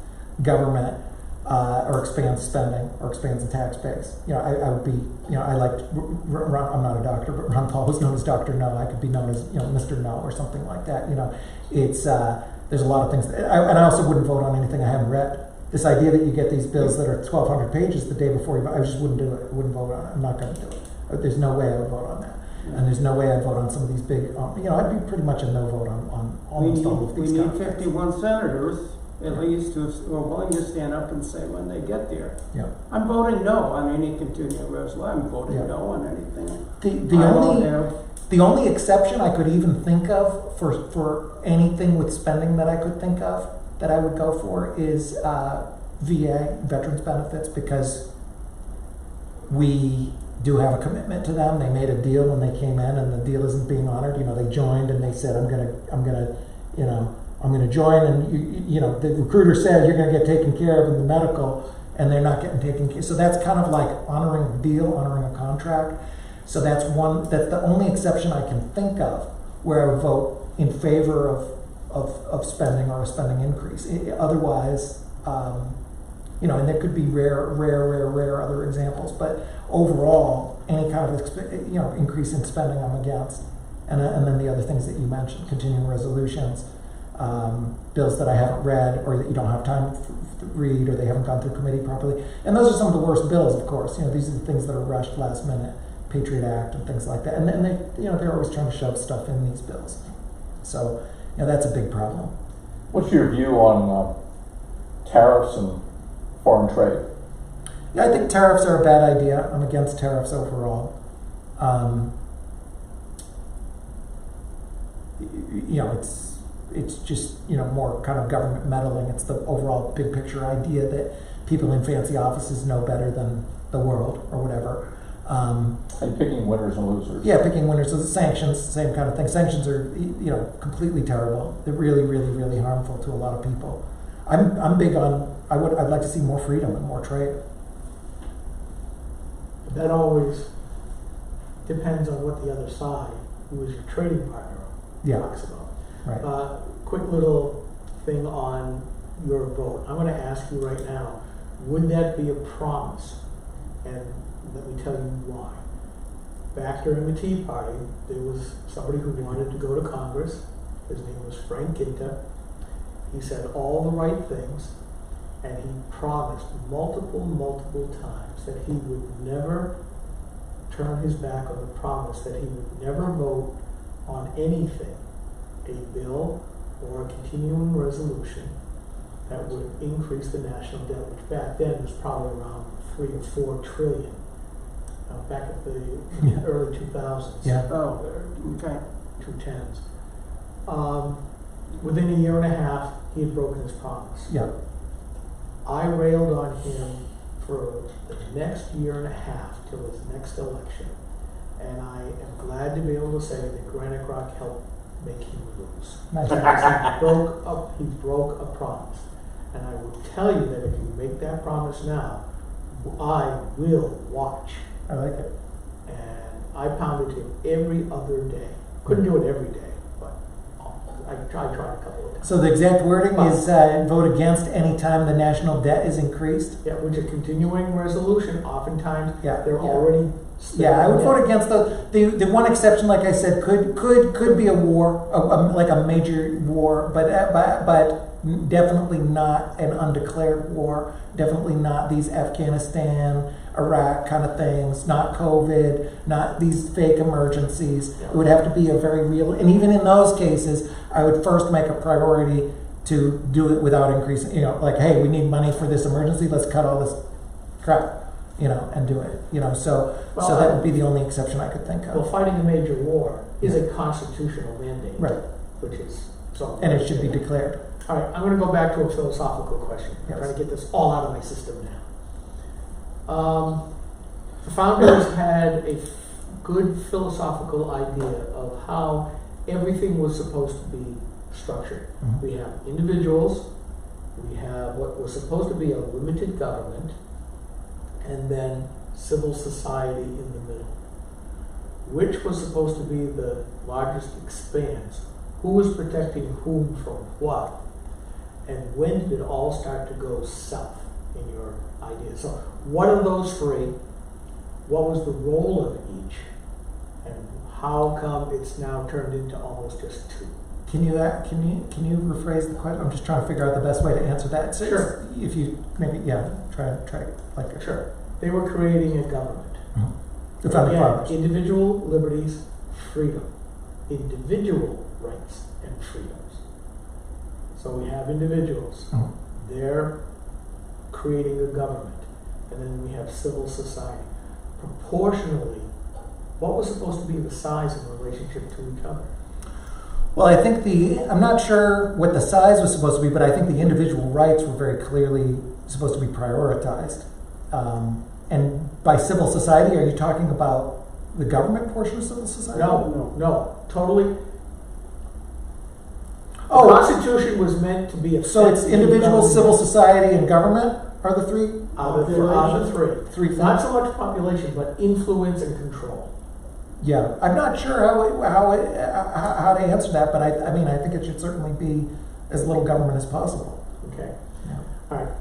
government or expands spending or expands the tax base. I would be, I liked, I'm not a doctor, but Ron Paul was known as Dr. No. I could be known as, Mr. No or something like that. It's, there's a lot of things, and I also wouldn't vote on anything I haven't read. This idea that you get these bills that are 1,200 pages the day before you vote, I just wouldn't do it. I wouldn't vote on it. I'm not going to do it. There's no way I would vote on that. And there's no way I'd vote on some of these big, I'd be pretty much a no vote on almost all of these. We need 51 senators at least who are willing to stand up and say when they get there. Yeah. I'm voting no on any continuing resolution. I'm voting no on anything. The only exception I could even think of for anything with spending that I could think of that I would go for is VA, veterans benefits, because we do have a commitment to them. They made a deal when they came in, and the deal isn't being honored. They joined and they said, I'm gonna join, and the recruiter said you're gonna get taken care of in the medical, and they're not getting taken care. So that's kind of like honoring a deal, honoring a contract. So that's the only exception I can think of where I would vote in favor of spending or a spending increase. Otherwise, and there could be rare other examples, but overall, any kind of increase in spending I'm against. And then the other things that you mentioned, continuing resolutions, bills that I haven't read or that you don't have time to read or they haven't gone through committee properly. And those are some of the worst bills, of course. These are the things that are rushed last minute. Patriot Act and things like that. And then they're always trying to shove stuff in these bills. So, that's a big problem. What's your view on tariffs and foreign trade? Yeah, I think tariffs are a bad idea. I'm against tariffs overall. It's just, more kind of government meddling. It's the overall big picture idea that people in fancy offices know better than the world or whatever. And picking winners and losers. Yeah, picking winners. So the sanctions, same kind of thing. Sanctions are, completely terrible. They're really, really, really harmful to a lot of people. I'm big on, I'd like to see more freedom and more trade. That always depends on what the other side, who is your trading partner, talks about. Right. Quick little thing on your vote. I'm going to ask you right now, would that be a promise? And let me tell you why. Back during the Tea Party, there was somebody who wanted to go to Congress. His name was Frank Ginta. He said all the right things, and he promised multiple times that he would never turn his back on the promise, that he would never vote on anything, a bill or a continuing resolution that would increase the national debt, which back then was probably around 3 or 4 trillion. Back at the early 2000s. Yeah. Oh, okay. 2010s. Within a year and a half, he had broken his promise. Yeah. I railed on him for the next year and a half till his next election, and I am glad to be able to say that Granite Rock helped make him lose. Nice. He broke a promise, and I will tell you that if you make that promise now, I will watch. I like it. And I pounded him every other day. Couldn't do it every day, but I tried a couple of times. So the exact wording is vote against any time the national debt is increased? Yeah, which a continuing resolution, oftentimes they're Yeah. already. Yeah, I would vote against the one exception, like I said, could be a war, like a major war, but definitely not an undeclared war. Definitely not these Afghanistan, Iraq kind of things. Not COVID. Not these fake emergencies. Yeah. It would have to be a very real. And even in those cases, I would first make a priority to do it without increasing. Like, hey, we need money for this emergency. Let's cut all this crap. And do it. So that would be the only exception I could think of. Well, fighting a major war is a constitutional mandate, Right. Which is so. And it should be declared. All right, I'm going to go back to a philosophical question. I'm Yes. trying to get this all out of my system now. The founders had a good philosophical idea of how everything was supposed to be structured. Mhm. We have individuals, we have what was supposed to be a limited government, and then civil society in the middle. Which was supposed to be the largest expanse? Who was protecting whom from what? And when did it all start to go south in your idea? So what are those three? What was the role of each? And how come it's now turned into almost just 2? Can you rephrase the question? I'm just trying to figure out the best way to answer that. So Sure. If you maybe try like a, Sure. They were creating a government. the founding Again, fathers. individual liberties, freedom. Individual rights and freedoms. So we have individuals. Mhm. They're creating a government. And then we have civil society. Proportionally, what was supposed to be the size in relationship to each other? Well, I think I'm not sure what the size was supposed to be, but I think the individual rights were very clearly supposed to be prioritized. And by civil society, are you talking about the government portion of civil society? No, totally. Oh. The Constitution was meant to be a. So it's individual, civil society, and government are the three? Out of the three. Three things. Not so much population, but influence and control. Yeah, I'm not sure how to answer that, but I mean I think it should certainly be as little government as possible. Okay. Yeah. All right.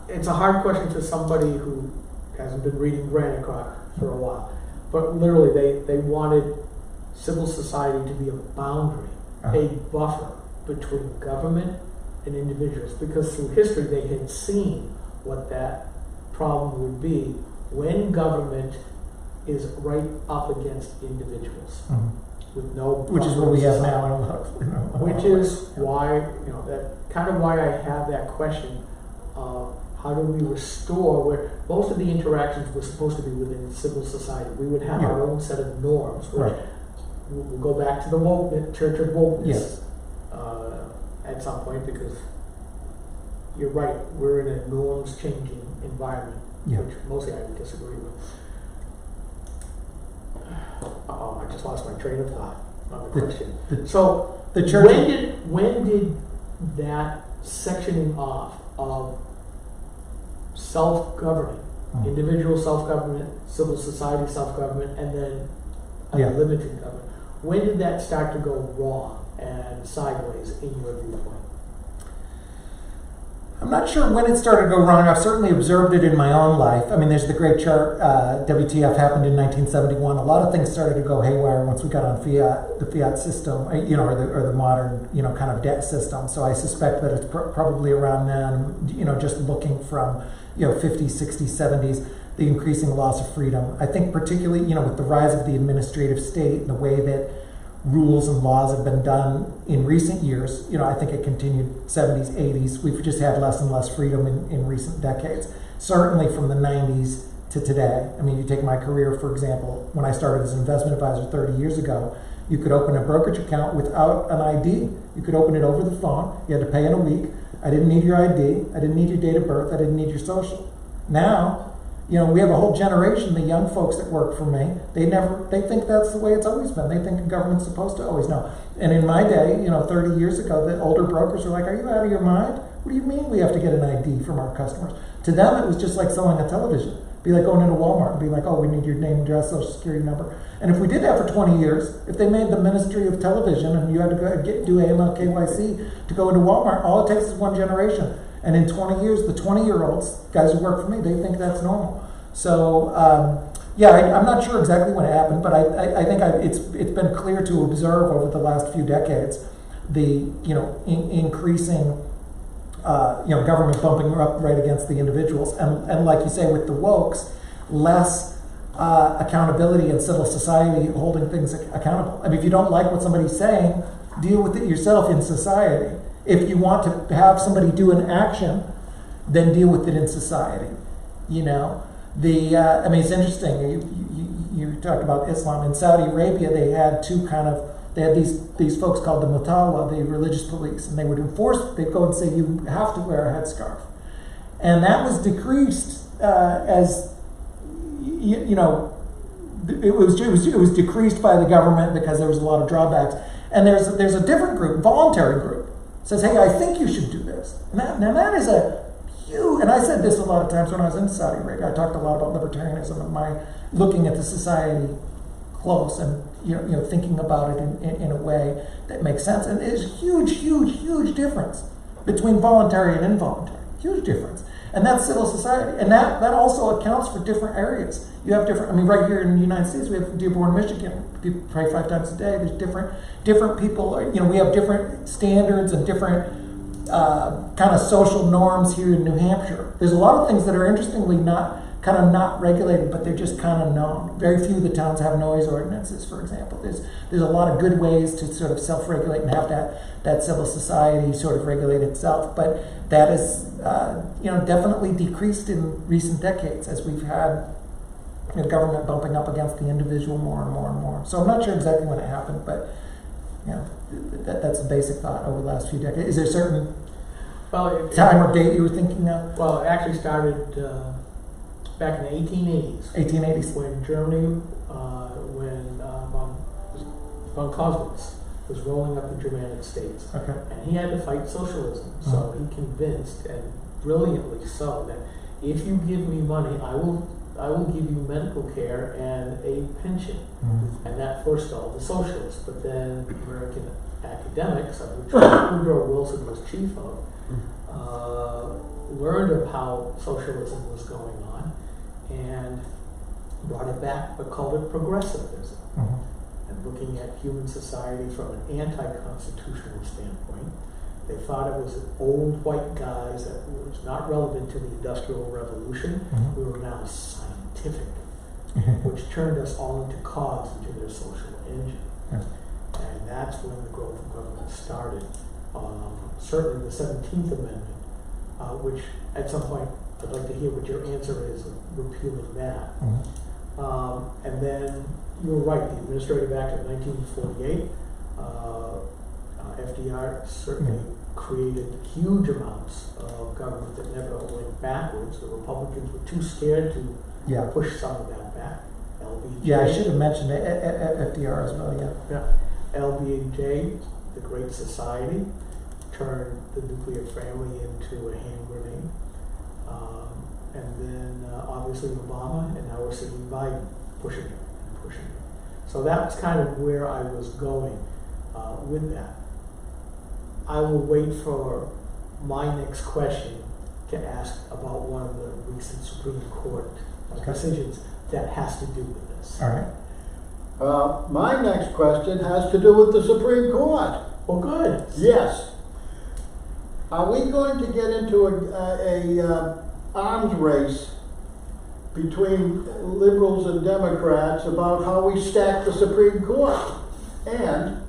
It's a hard question to somebody who hasn't been reading Granite Rock for a while. But literally, they wanted civil society to be a boundary, a buffer between government and individuals. Because through history, they had seen what that problem would be when government is right up against individuals with no. Which is what we have now in a lot of, Which is why, that kind of why I have that question of how do we restore where most of the interactions were supposed to be within civil society. We would have our own set of norms, which Right. we'll go back to the wokeness, Church of Wokeness Yes. at some point, because you're right, we're in a norms changing environment, Yeah. which mostly I would disagree with. I just lost my train of thought on the question. So the church. when did that sectioning off of self-governing, individual self-government, civil society self-government, and then unlimited government, when did that start to go wrong and sideways in your viewpoint? I'm not sure when it started to go wrong. I've certainly observed it in my own life. I mean, there's the great chart, WTF happened in 1971. A lot of things started to go haywire once we got on the fiat system, or the modern, kind of debt system. So I suspect that it's probably around then, just looking from, 50s, 60s, 70s, the increasing loss of freedom. I think particularly, with the rise of the administrative state and the way that rules and laws have been done in recent years, I think it continued 70s, 80s. We've just had less and less freedom in recent decades. Certainly from the 90s to today. I mean, you take my career, for example, when I started as an investment advisor 30 years ago, you could open a brokerage account without an ID. You could open it over the phone. You had to pay in a week. I didn't need your ID. I didn't need your date of birth. I didn't need your social. Now, we have a whole generation, the young folks that work for me, they think that's the way it's always been. They think the government's supposed to always know. And in my day, 30 years ago, the older brokers were like, are you out of your mind? What do you mean we have to get an ID from our customers? To them, it was just like selling a television. It'd be like going into Walmart and be like, oh, we need your name, address, social security number. And if we did that for 20 years, if they made the Ministry of Television and you had to go do AML KYC to go into Walmart, all it takes is one generation. And in 20 years, the 20-year-olds, guys who work for me, they think that's normal. So, I'm not sure exactly when it happened, but I think it's been clear to observe over the last few decades the increasing government bumping up right against the individuals, and like you say with the wokes, less accountability in civil society holding things accountable. I mean, if you don't like what somebody's saying, deal with it yourself in society. If you want to have somebody do an action, then deal with it in society. It's interesting. You talked about Islam. In Saudi Arabia, they had these folks called the Mutawa, the religious police, and they would enforce. They'd go and say you have to wear a headscarf, and that was decreased it was decreased by the government because there was a lot of drawbacks. And there's a different group, voluntary group, says, hey, I think you should do this. And that is a huge, and I said this a lot of times when I was in Saudi Arabia. I talked a lot about libertarianism and my looking at the society close and thinking about it in a way that makes sense. And there's a huge difference between voluntary and involuntary. Huge difference. And that's civil society. And that also accounts for different areas. You have different, right here in the United States, we have Dearborn, Michigan. People pray 5 times a day. There's different people, we have different standards and different kind of social norms here in New Hampshire. There's a lot of things that are interestingly not regulated, but they're just kind of known. Very few of the towns have noise ordinances, for example. There's a lot of good ways to sort of self-regulate and have that civil society sort of regulate itself. But that is, definitely decreased in recent decades as we've had government bumping up against the individual more and more and more. So I'm not sure exactly when it happened, but that's a basic thought over the last few decades. Is there a certain time or date you were thinking of? Well, it actually started back in the 1880s. 1880s. When Germany, von Clausewitz was rolling up the Germanic states. Okay. And he had to fight socialism. So he convinced, and brilliantly so, that if you give me money, I will give you medical care and a pension. Mm-hmm. And that forestalled the socialists. But then American academics, of which Woodrow Wilson was chief of, learned of how socialism was going on and brought it back, but called it progressivism. Mm-hmm. And looking at human society from an anti-constitutional standpoint, they thought it was old white guys that was not relevant to the Industrial Revolution. Mm-hmm. We were now scientific. which turned us all into cogs into their social engine. Yeah. And that's when the growth of government started. Certainly the 17th Amendment, which at some point I'd like to hear what your answer is of repealing that. And then you're right, the Administrative Act of 1948, FDR certainly created huge amounts of government that never went backwards. The Republicans were too scared to push some of that back. LBJ. Yeah, I should have mentioned it, FDR as well, Yeah. LBJ, the Great Society, turned the nuclear family into a hand grenade. And then obviously Obama, and now we're seeing Biden pushing it and pushing it. So that's kind of where I was going with that. I will wait for my next question to ask about one of the recent Supreme Court decisions that has to do with this. All right. My next question has to do with the Supreme Court. Well, good. Yes. Are we going to get into a arms race between liberals and Democrats about how we stack the Supreme Court? And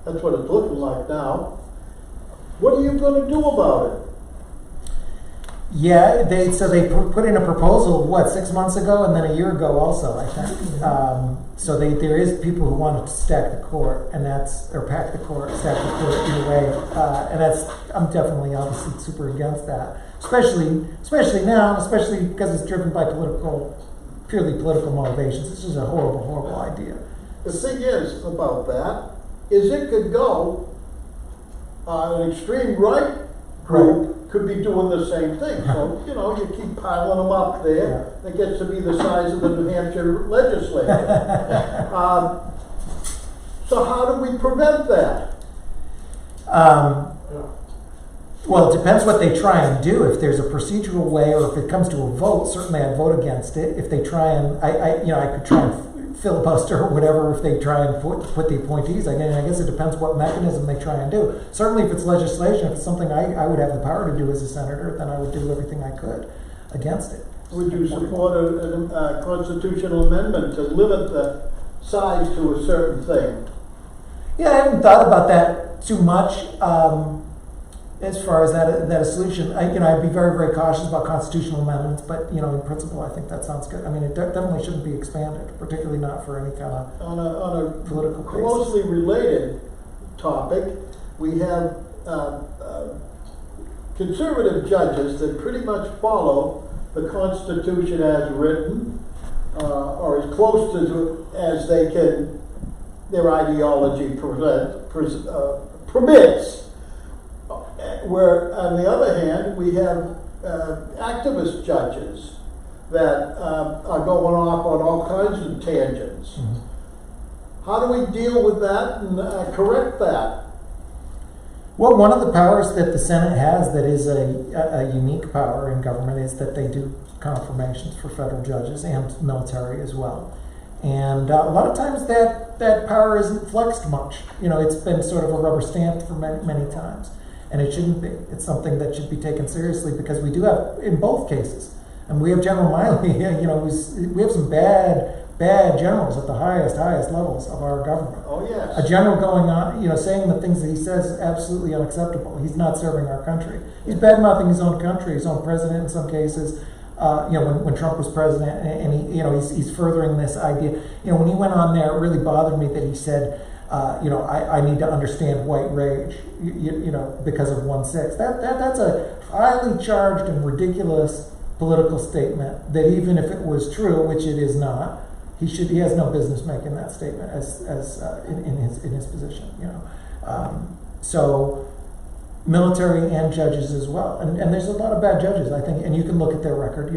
that's what it's looking like now. What are you going to do about it? Yeah, they put in a proposal, 6 months ago, and then a year ago also, I think. So there is people who want to stack the court, or pack the court, stack the court either way, and I'm definitely obviously super against that, especially now, especially because it's driven by purely political motivations. This is a horrible, horrible idea. The thing is about that is it could go an extreme right group could be doing the same thing. So, you keep piling them up there. Yeah. It gets to be the size of the New Hampshire legislature. So how do we prevent that? Well, it depends what they try and do. If there's a procedural way, or if it comes to a vote, certainly I'd vote against it. If they try and, I could try and filibuster or whatever if they try and put the appointees. Again, I guess it depends what mechanism they try and do. Certainly if it's legislation, if it's something I would have the power to do as a senator, then I would do everything I could against it. Would you support a constitutional amendment to limit the size to a certain thing? Yeah, I haven't thought about that too much as far as that a solution. I'd be very, very cautious about constitutional amendments, but in principle, I think that sounds good. I mean, it definitely shouldn't be expanded, particularly not for any kind of on a political closely related topic. We have conservative judges that pretty much follow the Constitution as written, or as close to as they can, their ideology permits. Where, on the other hand, we have activist judges that are going off on all kinds of tangents. Mm-hmm. How do we deal with that and correct that? Well, one of the powers that the Senate has that is a unique power in government is that they do confirmations for federal judges and military as well. And a lot of times that power isn't flexed much. It's been sort of a rubber stamp for many, many times. And it shouldn't be. It's something that should be taken seriously because we do have, in both cases, and we have General Miley, we have some bad generals at the highest levels of our government. Oh, yes. A general going on, saying the things that he says is absolutely unacceptable. He's not serving our country. He's bad-mouthing his own country, his own president in some cases. When Trump was president, and he's furthering this idea. When he went on there, it really bothered me that he said, I need to understand white rage, because of 1/6. That's a highly charged and ridiculous political statement that even if it was true, which it is not, he has no business making that statement as in his position. So military and judges as well, and there's a lot of bad judges, I think, and you can look at their record.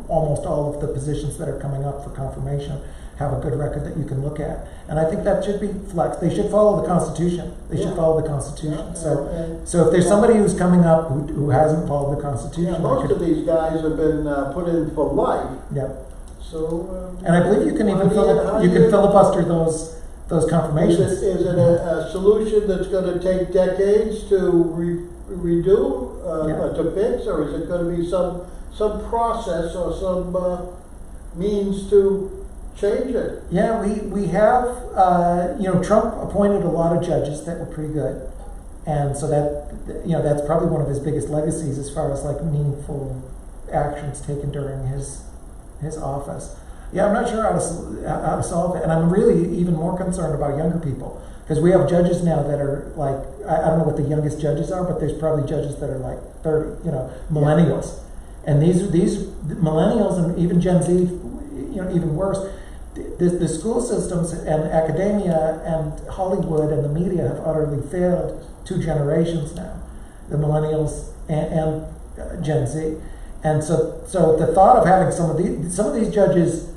Almost all of the positions that are coming up for confirmation have a good record that you can look at, and I think that should be flexed. They should follow the Constitution. They should follow the Constitution. So if there's somebody who's coming up who hasn't followed the Constitution, most of these guys have been put in for life. Yep. So and I believe you can even filibuster those confirmations. Is it a solution that's going to take decades to redo, to fix, or is it going to be some process or some means to change it. Yeah, we have, Trump appointed a lot of judges that were pretty good. And so that's probably one of his biggest legacies as far as like meaningful actions taken during his office. Yeah, I'm not sure how to solve it. And I'm really even more concerned about younger people. Because we have judges now that are like, I don't know what the youngest judges are, but there's probably judges that are like 30, millennials. And these millennials and even Gen Z, even worse, the school systems and academia and Hollywood and the media have utterly failed 2 generations now, the millennials and Gen Z. And so the thought of having some of these judges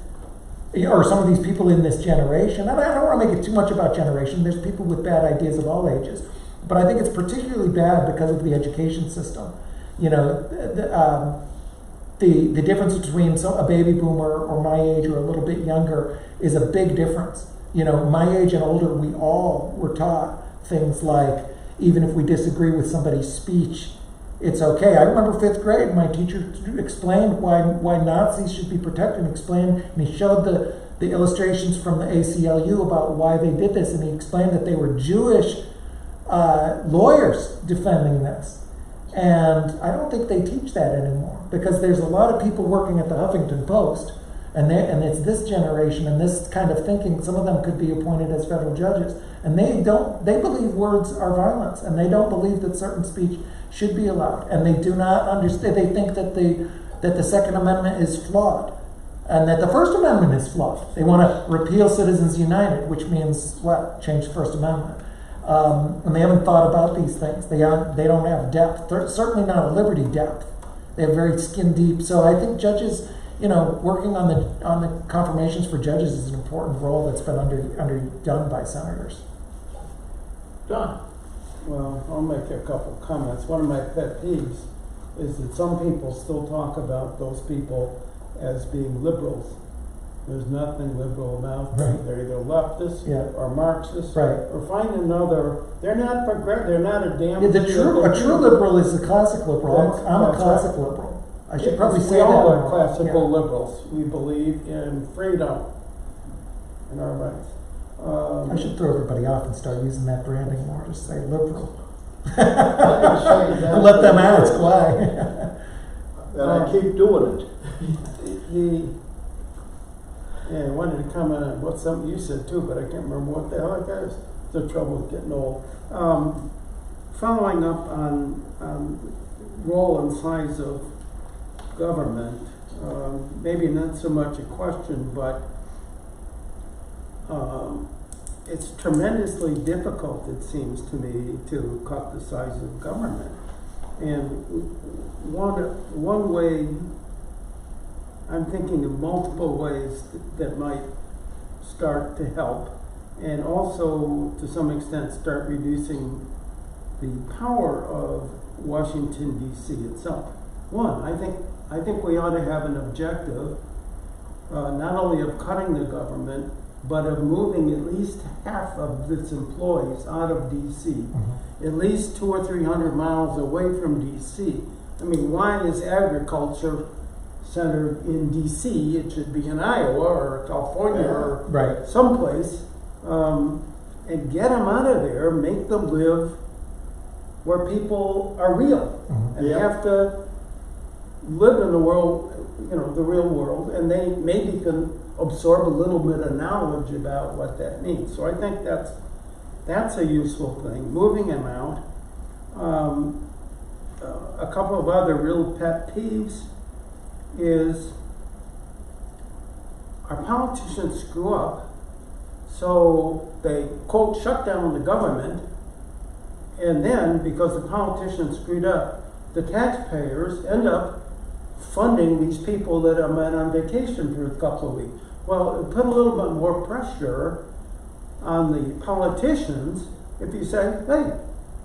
or some of these people in this generation, and I don't want to make it too much about generation, there's people with bad ideas of all ages, but I think it's particularly bad because of the education system. The difference between a baby boomer or my age or a little bit younger is a big difference. My age and older, we all were taught things like, even if we disagree with somebody's speech, it's okay. I remember 5th grade, my teacher explained why Nazis should be protected and he showed the illustrations from the ACLU about why they did this, and he explained that they were Jewish lawyers defending this. And I don't think they teach that anymore, because there's a lot of people working at the Huffington Post, and it's this generation and this kind of thinking. Some of them could be appointed as federal judges, and they believe words are violence, and they don't believe that certain speech should be allowed, and they do not understand. They think that the Second Amendment is flawed, and that the First Amendment is flawed. They want to repeal Citizens United, which means what? Change the First Amendment. And they haven't thought about these things. They don't have depth. They're certainly not a liberty depth. They have very skin deep. So I think judges, working on the confirmations for judges is an important role that's been underdone by senators. John? Well, I'll make a couple comments. One of my pet peeves is that some people still talk about those people as being liberals. There's nothing liberal about them. Right. They're either leftists or Marxists, Right. or find another. They're not They're not a damn. Yeah, a true liberal is a classic liberal. I'm a That's classic right. liberal. I should probably say we that. all are more. classical liberals. We believe in freedom and our rights. I should throw everybody off and start using that branding more. Just say liberal. that Let them ask why. And I keep doing it. I wanted to comment on what something you said too, but I can't remember what the hell I got. The trouble with getting old. Following up on role and size of government, maybe not so much a question, but it's tremendously difficult, it seems to me, to cut the size of government. And one way, I'm thinking of multiple ways that might start to help, and also to some extent start reducing the power of Washington D.C. itself. One, I think we ought to have an objective, not only of cutting the government, but of moving at least half of its employees out of D.C., at least 200 or 300 miles away from D.C. I mean, why is agriculture centered in D.C.? It should be in Iowa or California or someplace, and get them out of there, make them live where people are real and have to live in the world, the real world, and they maybe can absorb a little bit of knowledge about what that means. So I think that's a useful thing, moving them out. A couple of other real pet peeves is our politicians screw up, so they, quote, shut down the government, and then, because the politicians screwed up, the taxpayers end up funding these people that are on vacation for a couple of weeks. Well, it put a little bit more pressure on the politicians if you say, hey,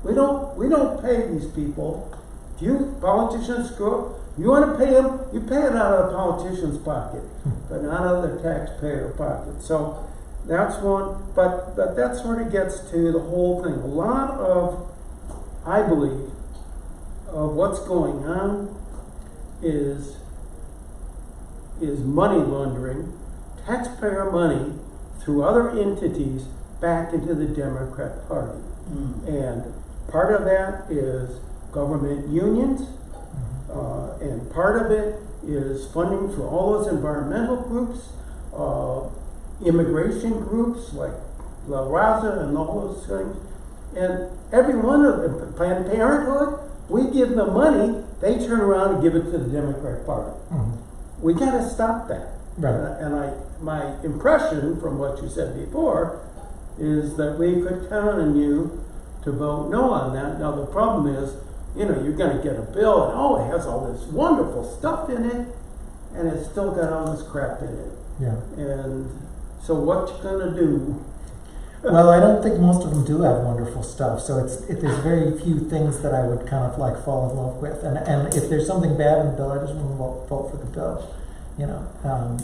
we don't pay these people. If you politicians screw up, you want to pay them, you pay it out of the politician's pocket, but not out of the taxpayer pocket. So that's one, but that sort of gets to the whole thing. A lot of, I believe, of what's going on is money laundering taxpayer money through other entities back into the Democrat Party. And part of that is government unions, and part of it is funding for all those environmental groups, immigration groups like La Raza and all those things. And every one of them, Planned Parenthood, we give them money, they turn around and give it to the Democrat Party. We gotta stop that. Right. My impression from what you said before is that we could count on you to vote no on that. Now the problem is, you know, you're gonna get a bill and oh, it has all this wonderful stuff in it, and it's still got all this crap in it. Yeah. And so what you gonna do? Well, I don't think most of them do have wonderful stuff. So there's very few things that I would kind of like fall in love with. And if there's something bad in the bill, I just wouldn't vote for the bill. You know,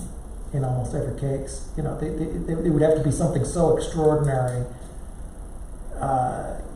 in almost every case, you know, they would have to be something so extraordinary.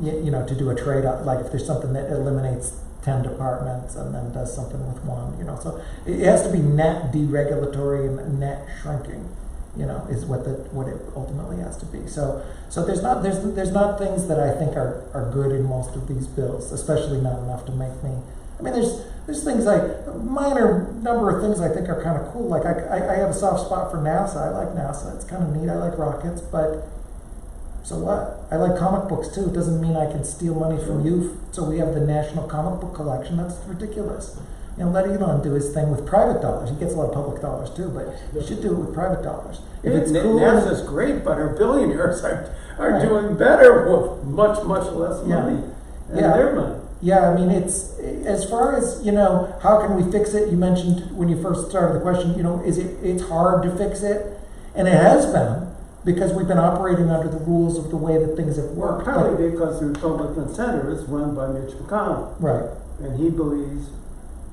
You know, to do a trade up, like if there's something that eliminates 10 departments and then does something with one, you know, so it has to be net deregulatory and net shrinking, you know, is what it ultimately has to be. So there's not things that I think are good in most of these bills, especially not enough to make me. I mean, there's things like minor number of things I think are kind of cool. Like I have a soft spot for NASA. I like NASA. It's kind of neat. I like rockets, but. So what? I like comic books too. It doesn't mean I can steal money from you. So we have the National Comic Book Collection. That's ridiculous. You know, let Elon do his thing with private dollars. He gets a lot of public dollars too, but he should do it with private dollars. If it's cool, NASA's great, but our billionaires are doing better with much less money. Yeah. Their money. Yeah, I mean, it's as far as, you know, how can we fix it? You mentioned when you first started the question, you know, it's hard to fix it, and it has been. Because we've been operating under the rules of the way that things have worked. Probably because the Republican Center is run by Mitch McConnell. Right. And he believes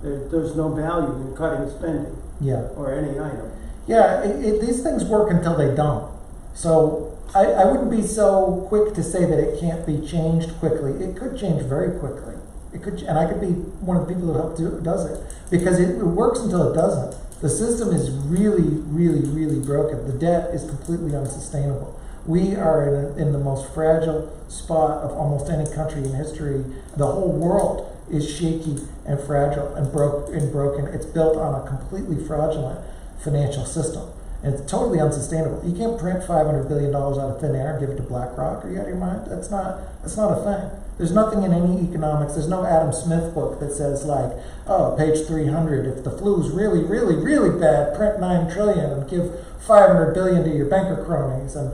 that there's no value in cutting spending. Yeah. Or any item. Yeah, these things work until they don't. So I wouldn't be so quick to say that it can't be changed quickly. It could change very quickly. It could, and I could be one of the people who does it. Because it works until it doesn't. The system is really, really, really broken. The debt is completely unsustainable. We are in the most fragile spot of almost any country in history. The whole world is shaky and fragile and broken. It's built on a completely fraudulent financial system. And it's totally unsustainable. You can't print $500 billion out of thin air and give it to BlackRock. Are you out of your mind? That's not a thing. There's nothing in any economics. There's no Adam Smith book that says like, oh, page 300, if the flu's really, really, really bad, print 9 trillion and give 500 billion to your banker cronies and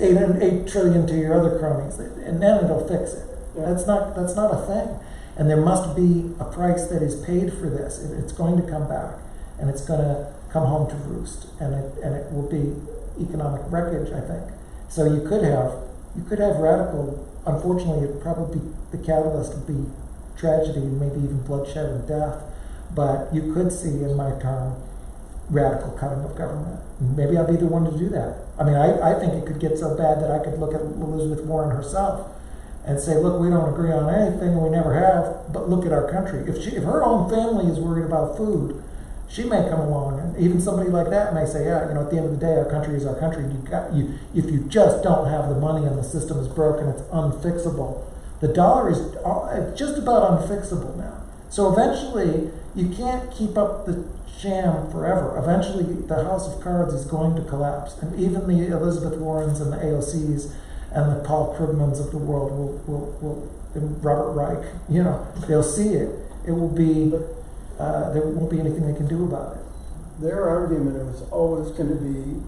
8 trillion to your other cronies, and then it'll fix it. Yeah. That's not a thing. And there must be a price that is paid for this. It's going to come back, and it's going to come home to roost, and it will be economic wreckage, I think. So you could have radical. Unfortunately, it'd probably be, the catalyst would be tragedy and maybe even bloodshed and death. But you could see in my term radical cutting of government. Maybe I'll be the one to do that. I mean, I think it could get so bad that I could look at Elizabeth Warren herself and say, look, we don't agree on anything, and we never have, but look at our country. If her own family is worried about food, she may come along, and even somebody like that may say, yeah, you know, at the end of the day, our country is our country. If you just don't have the money and the system is broken, it's unfixable. The dollar is just about unfixable now. So eventually, you can't keep up the sham forever. Eventually, the house of cards is going to collapse, and even the Elizabeth Warrens and the AOCs and the Paul Krugmans of the world will and Robert Reich, you know, they'll see it. It will be. There won't be anything they can do about it. Their argument is always going to be,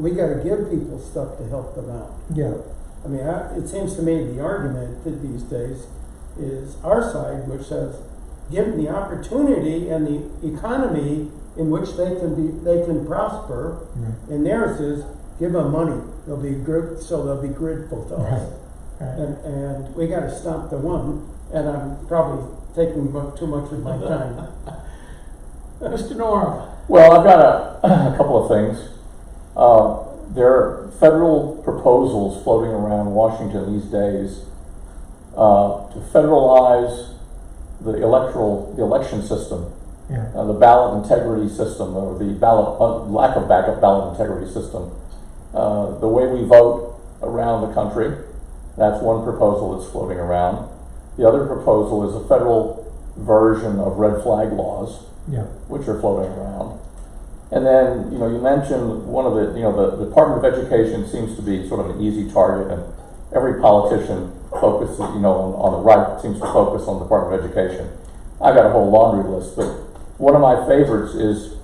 we got to give people stuff to help them out. Yeah. I mean, it seems to me the argument that these days is our side, which says, give them the opportunity and the economy in which they can prosper, Right. and theirs is give them money. They'll be grateful to us. Right. And we got to stop the one. And I'm probably taking too much of my time. Mr. Norm. Well, I've got a couple of things. There are federal proposals floating around Washington these days to federalize the election system Yeah. The ballot integrity system, or the lack of ballot integrity system. The way we vote around the country, that's one proposal that's floating around. The other proposal is a federal version of red flag laws, Yeah. which are floating around. And then, you mentioned one of the Department of Education seems to be sort of an easy target, and every politician focuses, on the right seems to focus on the Department of Education. I've got a whole laundry list, but one of my favorites is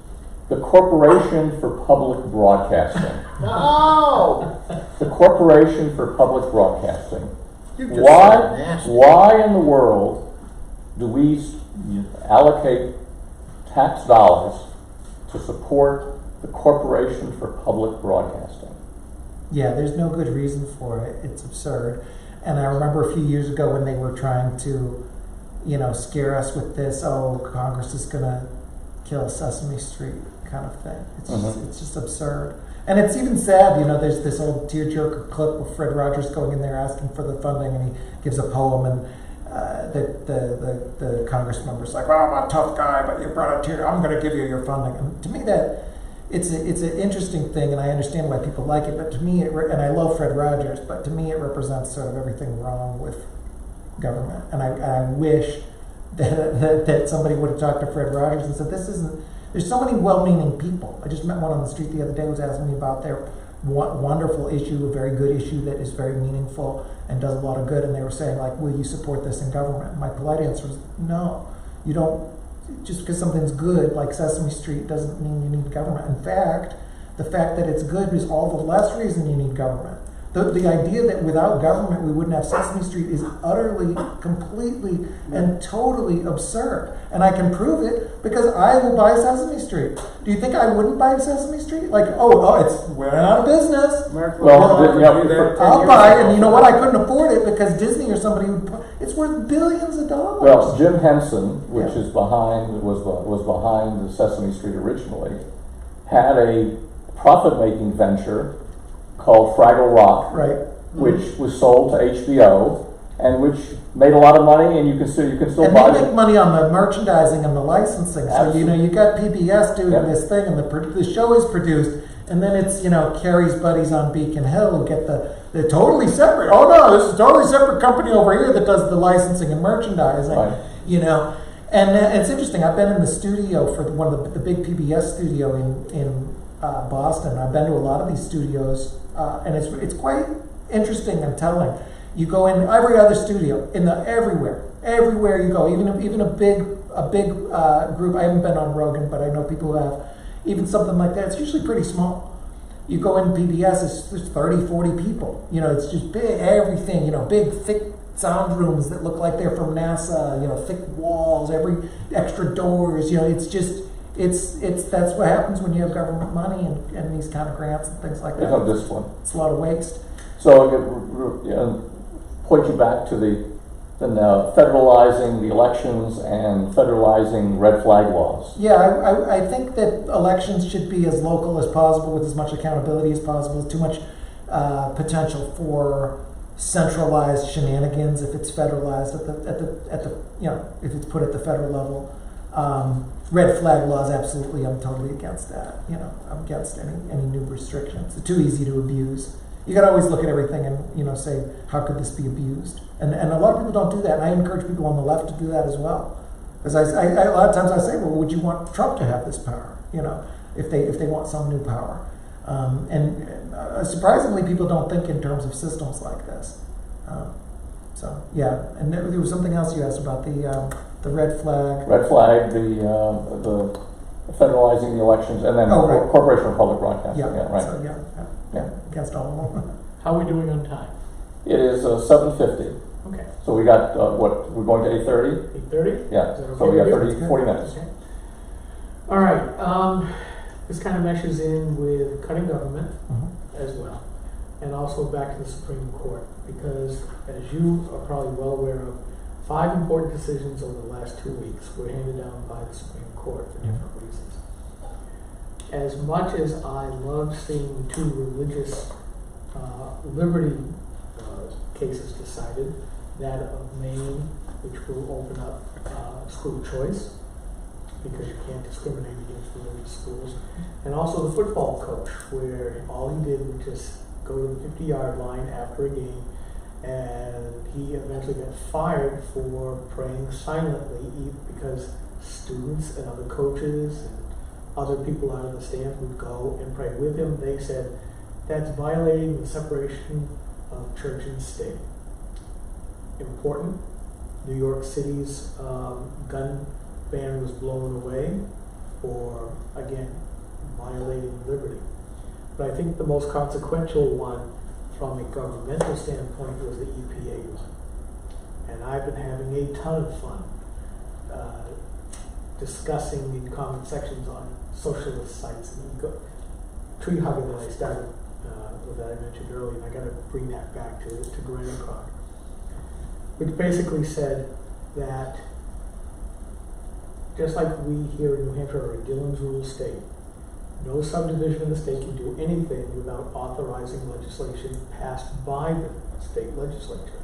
the Corporation for Public Broadcasting. No! The Corporation for Public Broadcasting. You just said nasty. Why in the world do we allocate tax dollars to support the Corporation for Public Broadcasting? Yeah, there's no good reason for it. It's absurd. And I remember a few years ago when they were trying to, scare us with this, Congress is going to kill Sesame Street kind of thing. It's just absurd. And it's even sad, there's this old tearjerker clip of Fred Rogers going in there asking for the funding, and he gives a poem, and the Congress member's like, "Oh, I'm a tough guy, but you brought a tear. I'm going to give you your funding." And to me, that it's an interesting thing, and I understand why people like it. But to me, and I love Fred Rogers, but to me, it represents sort of everything wrong with government. And I wish that somebody would have talked to Fred Rogers and said, "This isn't." There's so many well-meaning people. I just met one on the street the other day who was asking me about their wonderful issue, a very good issue that is very meaningful and does a lot of good. And they were saying, like, will you support this in government? And my polite answer was, no. You don't, just because something's good, like Sesame Street, doesn't mean you need government. In fact, the fact that it's good is all the less reason you need government. The idea that without government we wouldn't have Sesame Street is utterly, completely, and totally absurd. And I can prove it because I will buy Sesame Street. Do you think I wouldn't buy Sesame Street? Like, we're out of business. I'll buy it, and you know what? I couldn't afford it because Disney or somebody it's worth billions of dollars. Well, Jim Henson, which is was behind the Sesame Street originally, had a profit-making venture called Fraggle Rock, right, which was sold to HBO and which made a lot of money, and you can still and buy they it. make money on the merchandising and the licensing. Absolutely. So you got PBS doing this thing, and the show is produced, and then it's Carrie's buddies on Beacon Hill who get they're totally separate. Oh no, this is a totally separate company over here that does the licensing and merchandising. Right. And it's interesting. I've been in the studio for one of the big PBS studio in Boston. I've been to a lot of these studios, and it's quite interesting and telling. You go in every other studio, everywhere you go, even a big group. I haven't been on Rogan, but I know people who have. Even something like that, it's usually pretty small. You go in PBS, there's 30, 40 people. It's just big, everything. Big, thick sound rooms that look like they're from NASA. Thick walls, every extra doors. It's just. That's what happens when you have government money and these kind of grants and things like that. There's no discipline. It's a lot of waste. So point you back to the federalizing the elections and federalizing red flag laws. Yeah, I think that elections should be as local as possible with as much accountability as possible. Too much potential for centralized shenanigans if it's federalized at the if it's put at the federal level. Red flag laws, absolutely. I'm totally against that. I'm against any new restrictions. It's too easy to abuse. You got to always look at everything and say, how could this be abused? And a lot of people don't do that. And I encourage people on the left to do that as well. Because I a lot of times I say, well, would you want Trump to have this power? If they want some new power. And surprisingly, people don't think in terms of systems like this. So yeah, and there was something else you asked about the red flag. Red flag, the federalizing the elections, and then Corporation for Public Broadcasting. Yeah, right. So, yeah, against all of them. How are we doing on time? It is 7:50. Okay. So we got we're going to 8:30. 8:30. Yeah. Okay So we got with you? 40 minutes. Okay. All right. This kind of meshes in with cutting government as well, and also back to the Supreme Court, because as you are probably well aware of, 5 important decisions over the last 2 weeks were handed down by the Supreme Court for different reasons. As much as I love seeing 2 religious liberty cases decided, that of Maine, which will open up school choice, because you can't discriminate against religious schools. And also the football coach, where all he did was just go to the 50-yard line after a game, and he eventually got fired for praying silently because students and other coaches and other people out of the stands would go and pray with him. They said that's violating the separation of church and state. Important. New York City's gun ban was blown away for, again, violating liberty. But I think the most consequential one from a governmental standpoint was the EPA one. And I've been having a ton of fun discussing in comment sections on socialist sites and tree hugging that I started that I mentioned earlier, and I got to bring that back to Granite Rock, which basically said that just like we here in New Hampshire are a Dillon's Rule state, no subdivision in the state can do anything without authorizing legislation passed by the state legislature.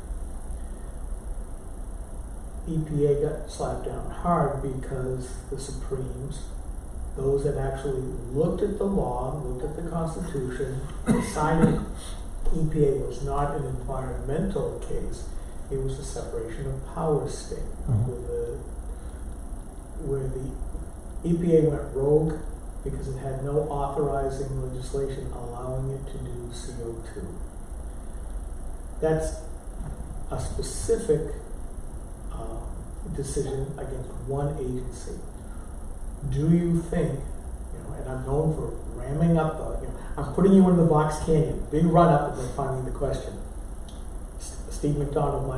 EPA got slapped down hard because the Supremes, those that actually looked at the law, looked at the Constitution, decided EPA was not an environmental case, it was a separation of powers state, where the EPA went rogue because it had no authorizing legislation allowing it to do CO2. That's a specific decision against one agency. Do you think, and I'm known for ramming up, I'm putting you in the box canyon, big run up and then finding the question. Steve McDonald,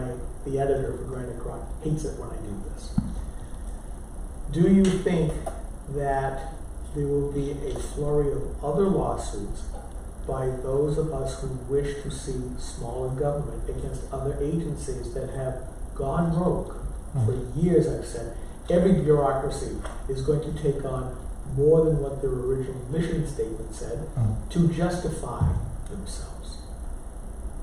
the editor for Granite Rock, hates it when I do this. Do you think that there will be a flurry of other lawsuits by those of us who wish to see smaller government against other agencies that have gone rogue? For years I've said, every bureaucracy is going to take on more than what their original mission statement said to justify themselves.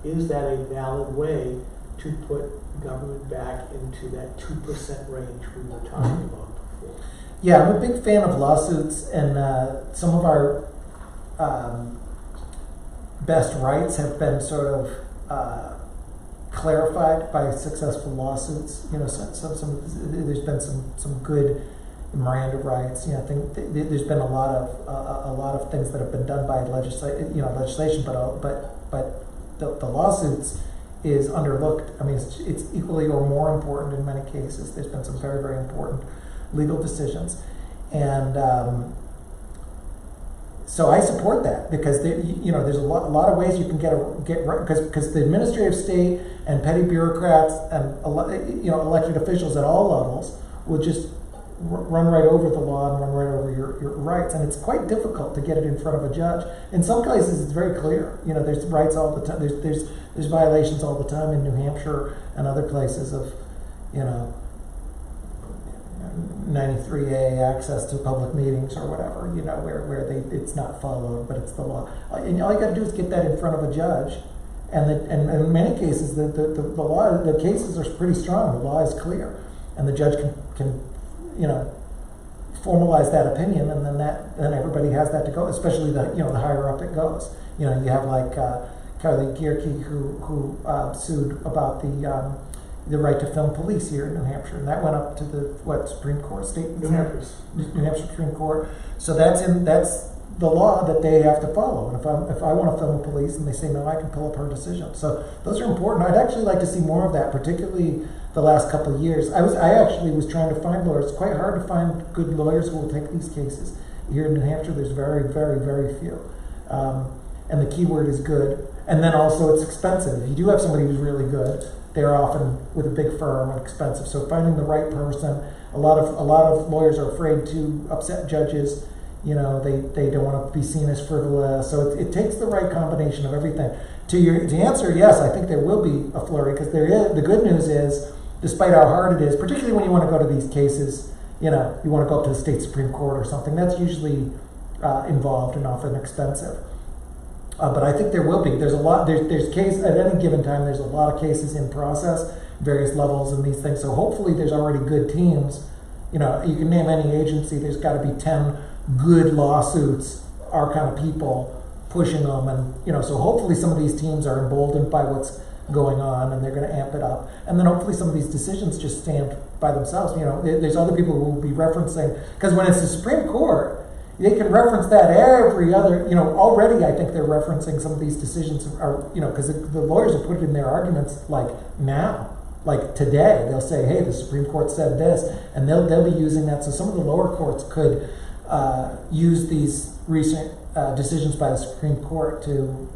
Is that a valid way to put government back into that 2% range we were talking about before? Yeah, I'm a big fan of lawsuits, and some of our best rights have been sort of clarified by successful lawsuits. There's been some good Miranda rights. I think there's been a lot of things that have been done by legislation, but the lawsuits is underlooked. I mean, it's equally or more important in many cases. There's been some very, very important legal decisions, and so I support that because there's a lot of ways you can get right, because the administrative state and petty bureaucrats and elected officials at all levels will just run right over the law and run right over your rights, and it's quite difficult to get it in front of a judge. In some cases, it's very clear. There's rights all the time. There's violations all the time in New Hampshire and other places of 93A access to public meetings or whatever, where it's not followed, but it's the law. And all you got to do is get that in front of a judge, and in many cases the law, the cases are pretty strong. The law is clear, and the judge can formalize that opinion, and then everybody has that to go. Especially the higher up it goes. You have like Carly Gierke who sued about the right to film police here in New Hampshire, and that went up to the Supreme Court, New Hampshire Supreme Court. So that's the law that they have to follow. And if I want to film police and they say no, I can pull up her decision. So those are important. I'd actually like to see more of that, particularly the last couple of years. I actually was trying to find lawyers. It's quite hard to find good lawyers who will take these cases. Here in New Hampshire, there's very, very, very few. And the key word is good. And then also it's expensive. If you do have somebody who's really good, they're often with a big firm and expensive. So finding the right person, a lot of lawyers are afraid to upset judges. They don't want to be seen as frivolous. So it takes the right combination of everything. To answer, yes, I think there will be a flurry, because the good news is, despite how hard it is, particularly when you want to go to these cases, you want to go up to the state Supreme Court or something, that's usually involved and often expensive. But I think there will be. There's case at any given time. There's a lot of cases in process, various levels and these things. So hopefully there's already good teams You know, you can name any agency, there's got to be 10 good lawsuits, our kind of people pushing them, and you know, so hopefully some of these teams are emboldened by what's going on, and they're going to amp it up, and then hopefully some of these decisions just stand by themselves. You know, there's other people who will be referencing, because when it's the Supreme Court, they can reference that every other, you know, already I think they're referencing some of these decisions are, you know, because the lawyers have put it in their arguments like now, like today, they'll say, hey, the Supreme Court said this, and they'll be using that. So some of the lower courts could use these recent decisions by the Supreme Court to,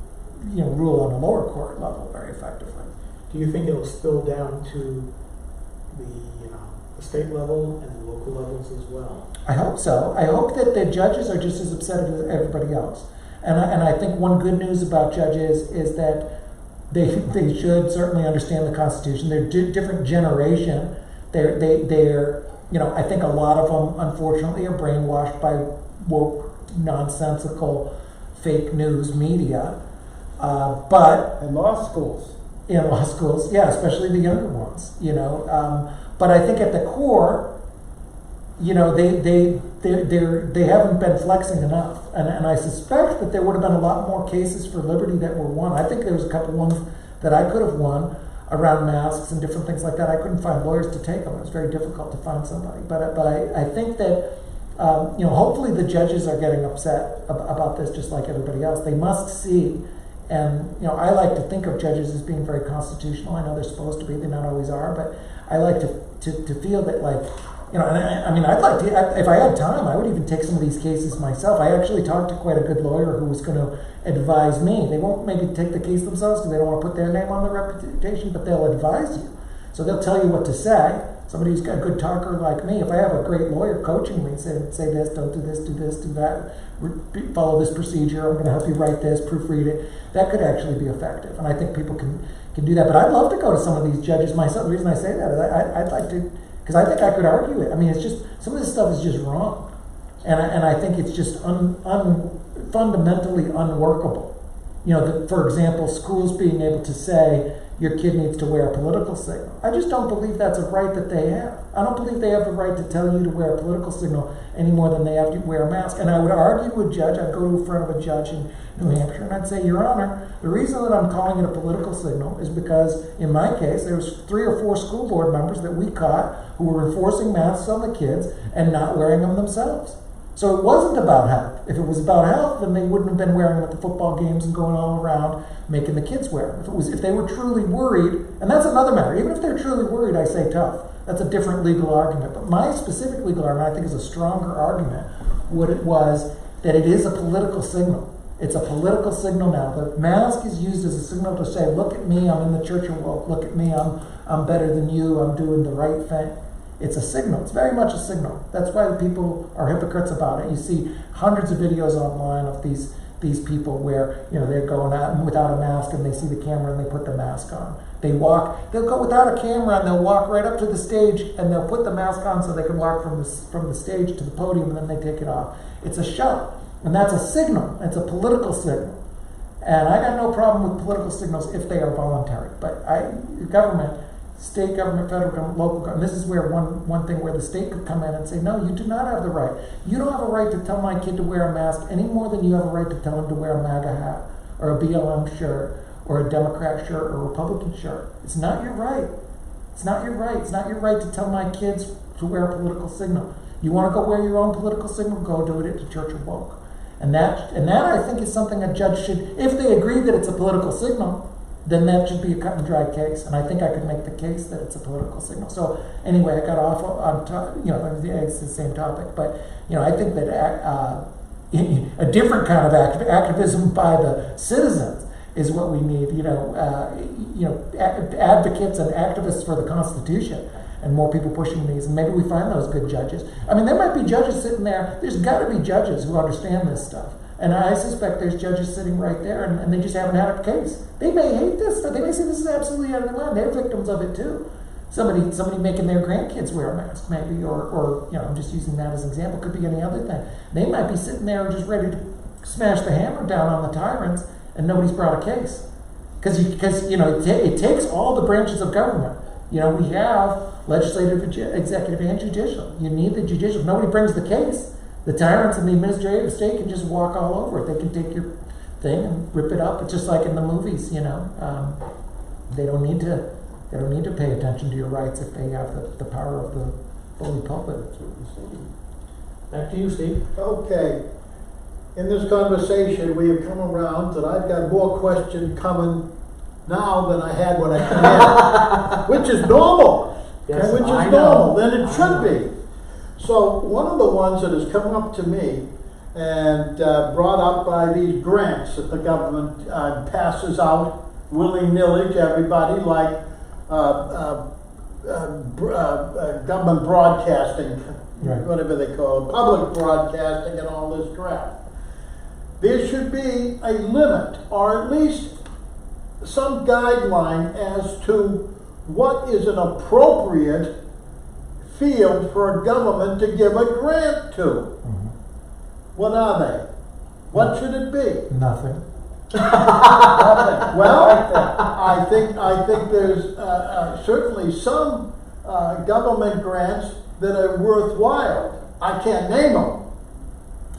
you know, rule on a lower court level very effectively. Do you think it'll spill down to the state level and the local levels as well? I hope so. I hope that the judges are just as upset as everybody else. And I think one good news about judges is that they should certainly understand the Constitution. They're different generation. They're you know, I think a lot of them unfortunately are brainwashed by woke, nonsensical, fake news media. But And law schools. in law schools, yeah, especially the younger ones, you know. But I think at the core, you know, they haven't been flexing enough, and I suspect that there would have been a lot more cases for liberty that were won. I think there was a couple ones that I could have won around masks and different things like that. I couldn't find lawyers to take them. It was very difficult to find somebody. But I think that you know, hopefully the judges are getting upset about this just like everybody else. They must see. And, you know, I like to think of judges as being very constitutional. I know they're supposed to be, they not always are, but I like to feel that, like, you know, and I mean, I'd like to, if I had time, I would even take some of these cases myself. I actually talked to quite a good lawyer who was going to advise me. They won't maybe take the case themselves because they don't want to put their name on the reputation, but they'll advise you. So they'll tell you what to say. Somebody who's got a good talker like me, if I have a great lawyer coaching me, say this, don't do this, do that, follow this procedure, I'm going to help you write this, proofread it, that could actually be effective. And I think people can do that. But I'd love to go to some of these judges myself. The reason I say that is I'd like to, because I think I could argue it. I mean, it's just, some of this stuff is just wrong. And I think it's just fundamentally unworkable. You know, for example, schools being able to say, your kid needs to wear a political signal. I just don't believe that's a right that they have. I don't believe they have the right to tell you to wear a political signal any more than they have to wear a mask. And I would argue with a judge, I'd go to in front of a judge in New Hampshire and I'd say, Your Honor, the reason that I'm calling it a political signal is because in my case, there was 3 or 4 school board members that we caught who were enforcing masks on the kids and not wearing them themselves. So it wasn't about health. If it was about health, then they wouldn't have been wearing them at the football games and going all around making the kids wear them. If they were truly worried, and that's another matter. Even if they're truly worried, I say tough. That's a different legal argument. But my specific legal argument, I think, is a stronger argument. What it was that it is a political signal. It's a political signal now. The mask is used as a signal to say, look at me, I'm in the church of woke. Look at me, I'm better than you. I'm doing the right thing. It's a signal. It's very much a signal. That's why the people are hypocrites about it. You see hundreds of videos online of these people where, you know, they're going out without a mask and they see the camera and they put the mask on. They'll go without a camera and they'll walk right up to the stage and they'll put the mask on so they can walk from the stage to the podium and then they take it off. It's a show. And that's a signal. It's a political signal. And I got no problem with political signals if they are voluntary. But government, state government, federal government, local government, this is where one thing where the state could come in and say, no, you do not have the right. You don't have a right to tell my kid to wear a mask any more than you have a right to tell him to wear a MAGA hat or a BLM shirt or a Democrat shirt or a Republican shirt. It's not your right. It's not your right. It's not your right to tell my kids to wear a political signal. You want to go wear your own political signal? Go do it at the Church of Woke. And that I think is something a judge should, if they agree that it's a political signal, then that should be a cut and dry case. And I think I could make the case that it's a political signal. So anyway, I got off on top, you know, it's the same topic, but you know, I think that a different kind of activism by the citizens is what we need. You know, advocates and activists for the Constitution, and more people pushing these, and maybe we find those good judges. I mean, there might be judges sitting there. There's got to be judges who understand this stuff. And I suspect there's judges sitting right there, and they just haven't had a case. They may hate this stuff. They may say this is absolutely out of their mind. They're victims of it too. Somebody making their grandkids wear a mask, maybe, or you know, I'm just using that as an example. Could be any other thing. They might be sitting there just ready to smash the hammer down on the tyrants, and nobody's brought a case. Because you know, it takes all the branches of government. You know, we have legislative, executive, and judicial. You need the judicial. Nobody brings the case. The tyrants in the administrative state can just walk all over it. They can take your thing and rip it up. It's just like in the movies, you know. They don't need to pay attention to your rights if they have the power of the bully pulpit. Back to you, Steve. Okay. In this conversation, we have come around that I've got more questions coming now than I had when I came in, which is normal. Yes, okay, which I is know. normal, then it should be. So one of the ones that has come up to me and brought up by these grants that the government passes out willy-nilly to everybody, like government broadcasting, Right. whatever they call it, public broadcasting and all this crap. There should be a limit, or at least some guideline as to what is an appropriate field for a government to give a grant to. Mm-hmm. What are they? What should it be? Nothing. Well, I think there's certainly some government grants that are worthwhile. I can't name them.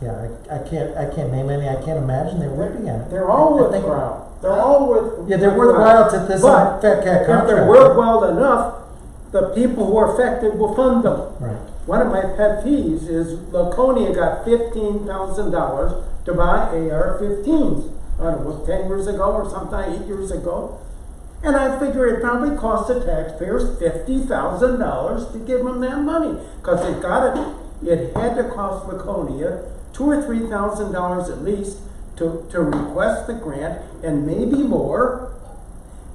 Yeah, I can't name any. I can't imagine there would be any. They're all I think- worthwhile. They're all worthwhile. Yeah, they're worthwhile to this But fat cat if contract. they're worthwhile enough, the people who are affected will fund them. Right. One of my pet peeves is Laconia got $15,000 to buy AR-15s. I don't know, 10 years ago or something, 8 years ago. And I figure it probably cost the taxpayers $50,000 to give them that money. Because it had to cost Laconia $2,000 or $3,000 at least to request the grant, and maybe more.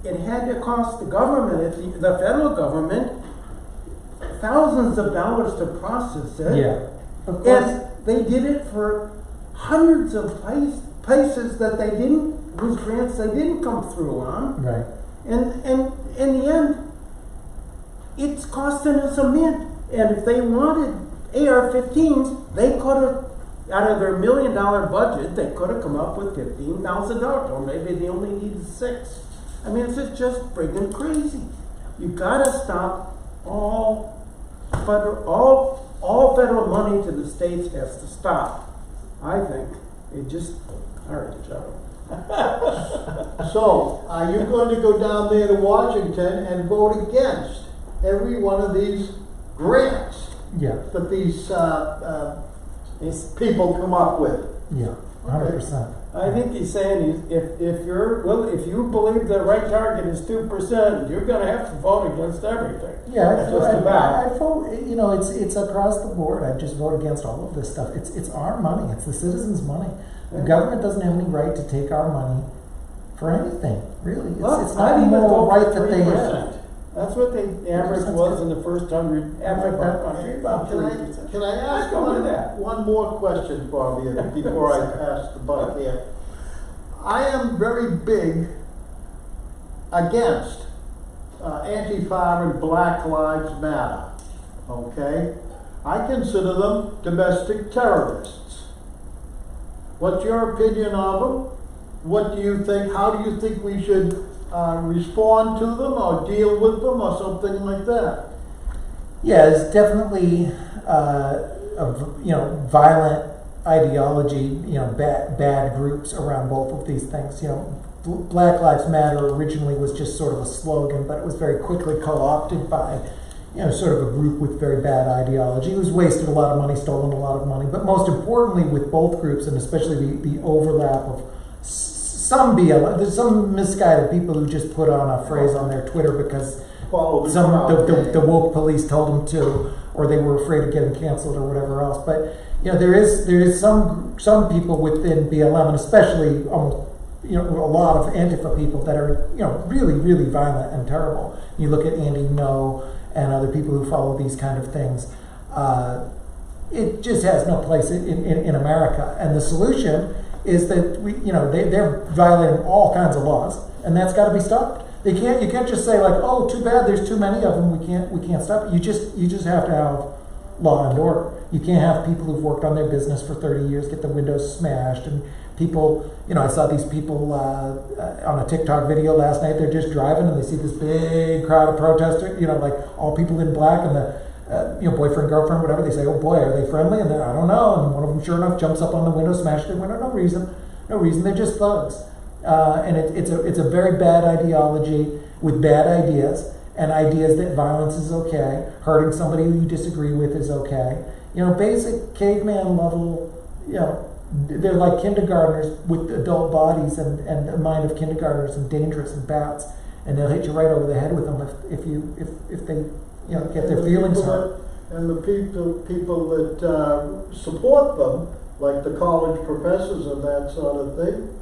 It had to cost the government, the federal government, thousands of dollars to process it. Yeah. Of course. And they did it for hundreds of places that whose grants they didn't come through on. Right. And in the end, it's costing us a mint. And if they wanted AR-15s, they could have, out of their $1 million budget, they could have come up with $15,000, or maybe they only needed 6. I mean, it's just friggin' crazy. You gotta stop all federal money to the states has to stop. I think it just, all right, Joe. So, are you going to go down there to Washington and vote against every one of these grants Yeah. that these people come up with? Yeah. 100%. I think he's saying if you believe the right target is 2%, you're going to have to vote against everything. Yeah, Just about. I vote. You know, it's across the board. I just vote against all of this stuff. It's our money. It's the citizens' money. The government doesn't have any right to take our money for anything. Really, it's not a moral right that they have. That's what the average was in the first 100 African countries, about 3%. Can I ask Go with that. one more question, Bobby, before I pass the buck here? I am very big against Antifa and Black Lives Matter, okay? I consider them domestic terrorists. What's your opinion of them? What do you think? How do you think we should respond to them or deal with them or something like that? Yeah, there's definitely violent ideology, bad groups around both of these things. Black Lives Matter originally was just sort of a slogan, but it was very quickly co-opted by sort of a group with very bad ideology who's wasted a lot of money, stolen a lot of money. But most importantly, with both groups, and especially the overlap of some BLM, there's some misguided people who just put on a phrase on their Twitter because the woke police told them to, or they were afraid of getting canceled or whatever else. But there is some people within BLM, and especially a lot of Antifa people that are really, really violent and terrible. You look at Andy Ngo and other people who follow these kind of things. It just has no place in America. And the solution is that they're violating all kinds of laws, and that's got to be stopped. You can't just say like, oh, too bad, there's too many of them. We can't stop it. You just have to have law and order. You can't have people who've worked on their business for 30 years get the windows smashed, and people, I saw these people on a TikTok video last night. They're just driving and they see this big crowd of protesters, like all people in black, and the boyfriend, girlfriend, whatever. They say, "Oh boy, are they friendly?" And I don't know. And one of them, sure enough, jumps up on the window, smashes their window. No reason. They're just thugs. And it's a very bad ideology with bad ideas, and ideas that violence is okay, hurting somebody who you disagree with is okay. Basic caveman level, they're like kindergartners with adult bodies and the mind of kindergartners, and dangerous and bats, and they'll hit you right over the head with them if they get their feelings hurt. And the people that support them, like the college professors and that sort of thing,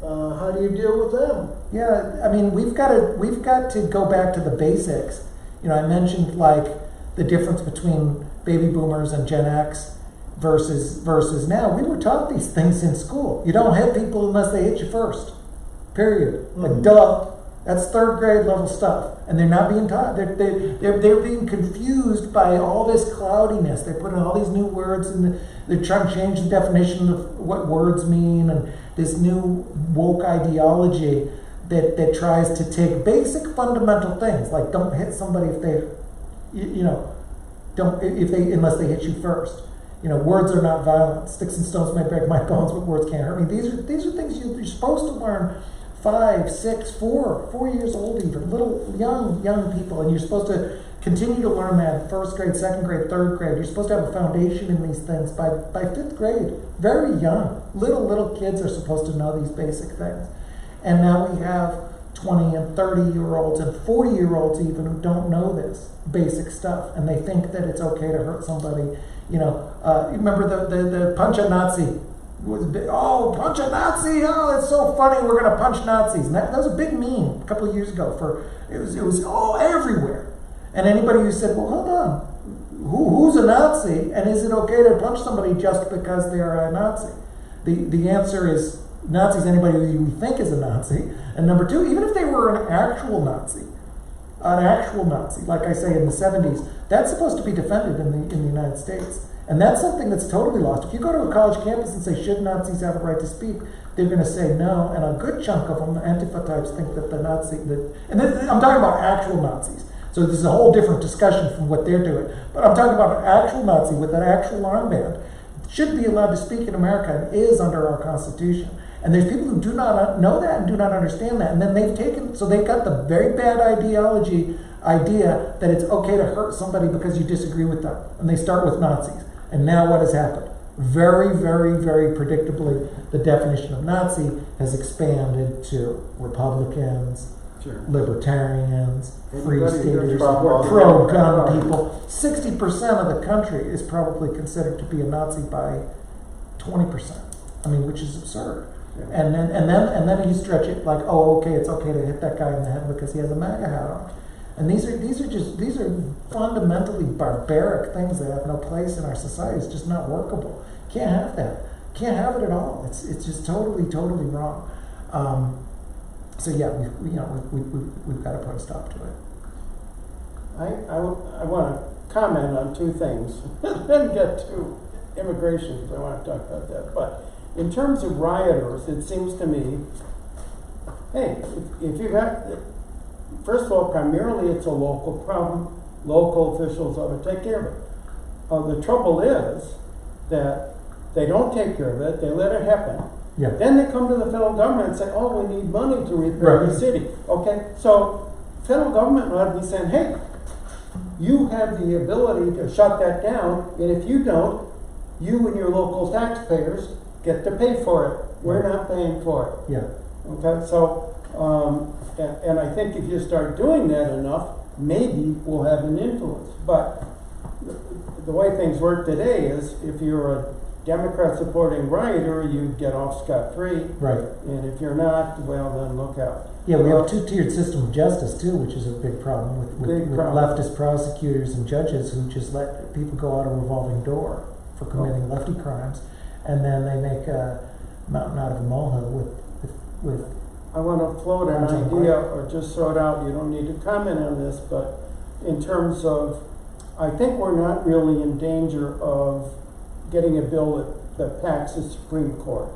how do you deal with them? Yeah, I mean, we've got to go back to the basics. I mentioned like the difference between baby boomers and Gen X versus now. We were taught these things in school. You don't hit people unless they hit you first. Period. Like, duh. That's third grade level stuff, and they're not being taught. They're being confused by all this cloudiness. They're putting all these new words, and they're trying to change the definition of what words mean, and this new woke ideology that tries to take basic fundamental things like don't hit somebody if they, unless they hit you first. Words are not violent. Sticks and stones may break my bones, but words can't hurt me. These are things you're supposed to learn. 5, 6, 4 years old, even little young people, and you're supposed to continue to learn that in first grade, second grade, third grade. You're supposed to have a foundation in these things by 5th grade. Very young, little kids are supposed to know these basic things, and now we have 20 and 30-year-olds and 40-year-olds even who don't know this basic stuff, and they think that it's okay to hurt somebody. Remember the punch a Nazi. Punch a Nazi! Oh, it's so funny. We're gonna punch Nazis. And that was a big meme a couple of years ago. It was all everywhere. And anybody who said, "Well, hold on, who's a Nazi? And is it okay to punch somebody just because they are a Nazi?" The answer is Nazi's anybody who you think is a Nazi. And number 2, even if they were an actual Nazi, like I say in the 70s, that's supposed to be defended in the United States. And that's something that's totally lost. If you go to a college campus and say, should Nazis have a right to speak? They're going to say no, and a good chunk of them, the Antifa types, think that the I'm talking about actual Nazis. So this is a whole different discussion from what they're doing. But I'm talking about an actual Nazi with an actual armband should be allowed to speak in America and is under our Constitution. And there's people who do not know that and do not understand that. And then they've got the very bad idea that it's okay to hurt somebody because you disagree with them. And they start with Nazis. And now what has happened? Very, very, very predictably, the definition of Nazi has expanded to Republicans, libertarians, free staters, pro-gun people. 60% of the country is probably considered to be a Nazi by 20%. Which is absurd. Yeah. And then you stretch it like, oh, okay, it's okay to hit that guy in the head because he has a MAGA hat on. And these are fundamentally barbaric things that have no place in our society. It's just not workable. Can't have that. Can't have it at all. It's just totally wrong. So yeah, we've got to put a stop to it. I want to comment on 2 things, then get to immigration because I want to talk about that. But in terms of rioters, it seems to me, hey, if you got. First of all, primarily it's a local problem. Local officials ought to take care of it. The trouble is that they don't take care of it. They let it happen. Yeah. Then they come to the federal government and say, "Oh, we need money to repair the city." Okay, so federal government ought to be saying, "Hey, you have the ability to shut that down, and if you don't, you and your local taxpayers get to pay for it. We're not paying for it." Yeah. Okay, so. And I think if you start doing that enough, maybe we'll have an influence. But the way things work today is if you're a Democrat supporting rioter, you get off scot-free. Right. And if you're not, well, then look out. Yeah, we have a 2-tiered system of justice too, which is a big problem with leftist prosecutors and judges who just let people go out a revolving door for committing lefty crimes, and then they make a mountain out of a molehill with I want to float an idea or just throw it out. You don't need to comment on this, but in terms of I think we're not really in danger of getting a bill that packs the Supreme Court,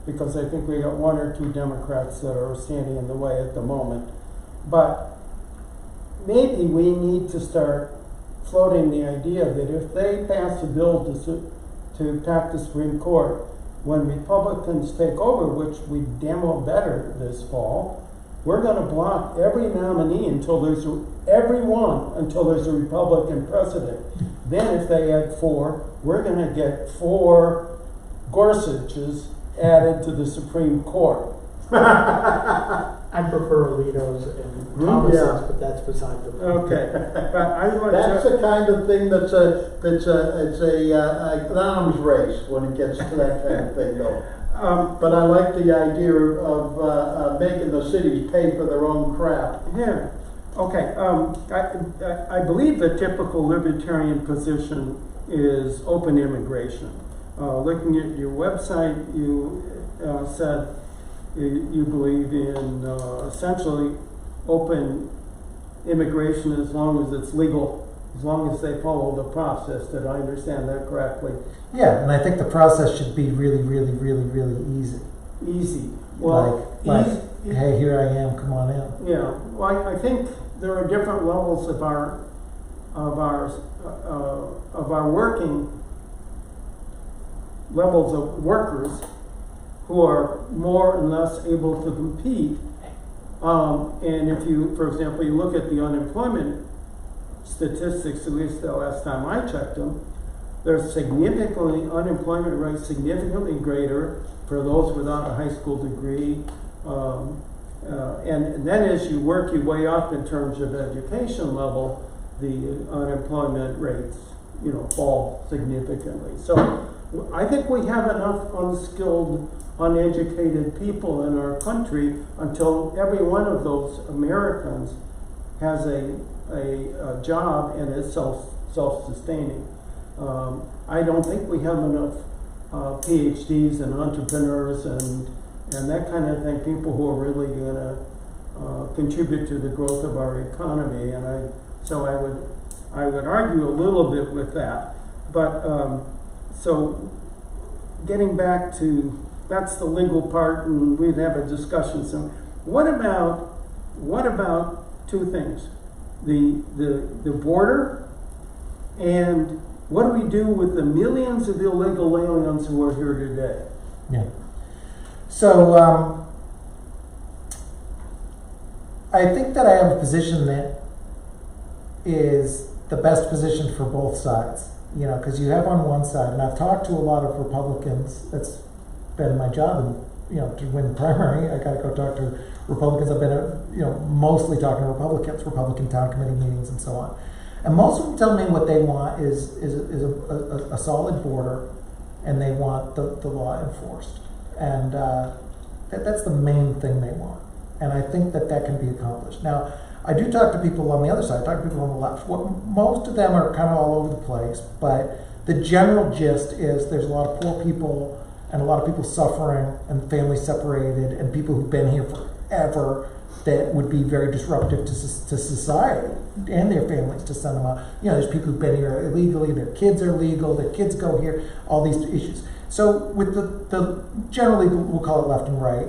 because I think we got one or two Democrats that are standing in the way at the moment. But maybe we need to start floating the idea that if they pass a bill to pack the Supreme Court, when Republicans take over, which we damn well better this fall, we're going to block every nominee until there's a Republican president. Then if they add 4, we're going to get 4 Gorsuches added to the Supreme Court. I prefer Alitos and Thomases, Yeah. but that's beside the point. Okay, but I want That's to. the kind of thing it's an arms race when it gets to that kind of thing, though. But I like the idea of making the cities pay for their own crap. Yeah. Okay. I believe the typical libertarian position is open immigration. Looking at your website, you said you believe in essentially open immigration as long as it's legal, as long as they follow the process. Did I understand that correctly? Yeah, and I think the process should be really, really, really, really easy. Easy. Well, like, hey, here I am, come on in. yeah. Well, I think there are different levels of our working levels of workers who are more and less able to compete. And if you, for example, you look at the unemployment statistics, at least the last time I checked them, there's unemployment rates significantly greater for those without a high school degree. And then as you work your way up in terms of education level, the unemployment rates, fall significantly. So I think we have enough unskilled, uneducated people in our country until every one of those Americans has a job and is self-sustaining. I don't think we have enough PhDs and entrepreneurs and that kind of thing, people who are really going to contribute to the growth of our economy. And I would argue a little bit with that. But so getting back to, that's the legal part, and we'd have a discussion. So what about two things? The border, and what do we do with the millions of illegal aliens who are here today? Yeah. So I think that I have a position that is the best position for both sides. Because you have on one side, and I've talked to a lot of Republicans. That's been my job, and to win the primary, I got to go talk to Republicans. I've been, mostly talking to Republican town committee meetings, and so on. And most of them tell me what they want is a solid border, and they want the law enforced, and that's the main thing they want. And I think that can be accomplished. Now, I do talk to people on the other side. I talk to people on the left. Most of them are kind of all over the place, but the general gist is there's a lot of poor people and a lot of people suffering and families separated and people who've been here forever that would be very disruptive to society and their families to send them out. There's people who've been here illegally, their kids are legal, their kids go here, all these issues. So with the generally, we'll call it left and right,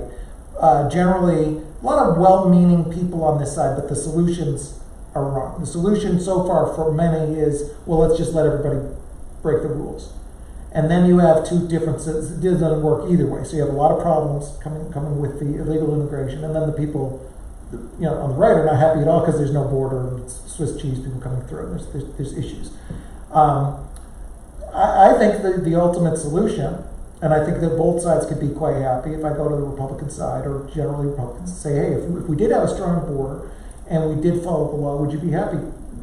generally a lot of well-meaning people on this side, but the solutions are wrong. The solution so far for many is, well, let's just let everybody break the rules. And then you have two differences. It doesn't work either way. So you have a lot of problems coming with the illegal immigration, and then the people, on the right are not happy at all because there's no border and it's Swiss cheese people coming through. There's issues. I think the ultimate solution, and I think that both sides could be quite happy if I go to the Republican side, or generally Republicans say, hey, if we did have a strong border and we did follow the law, would you be happy?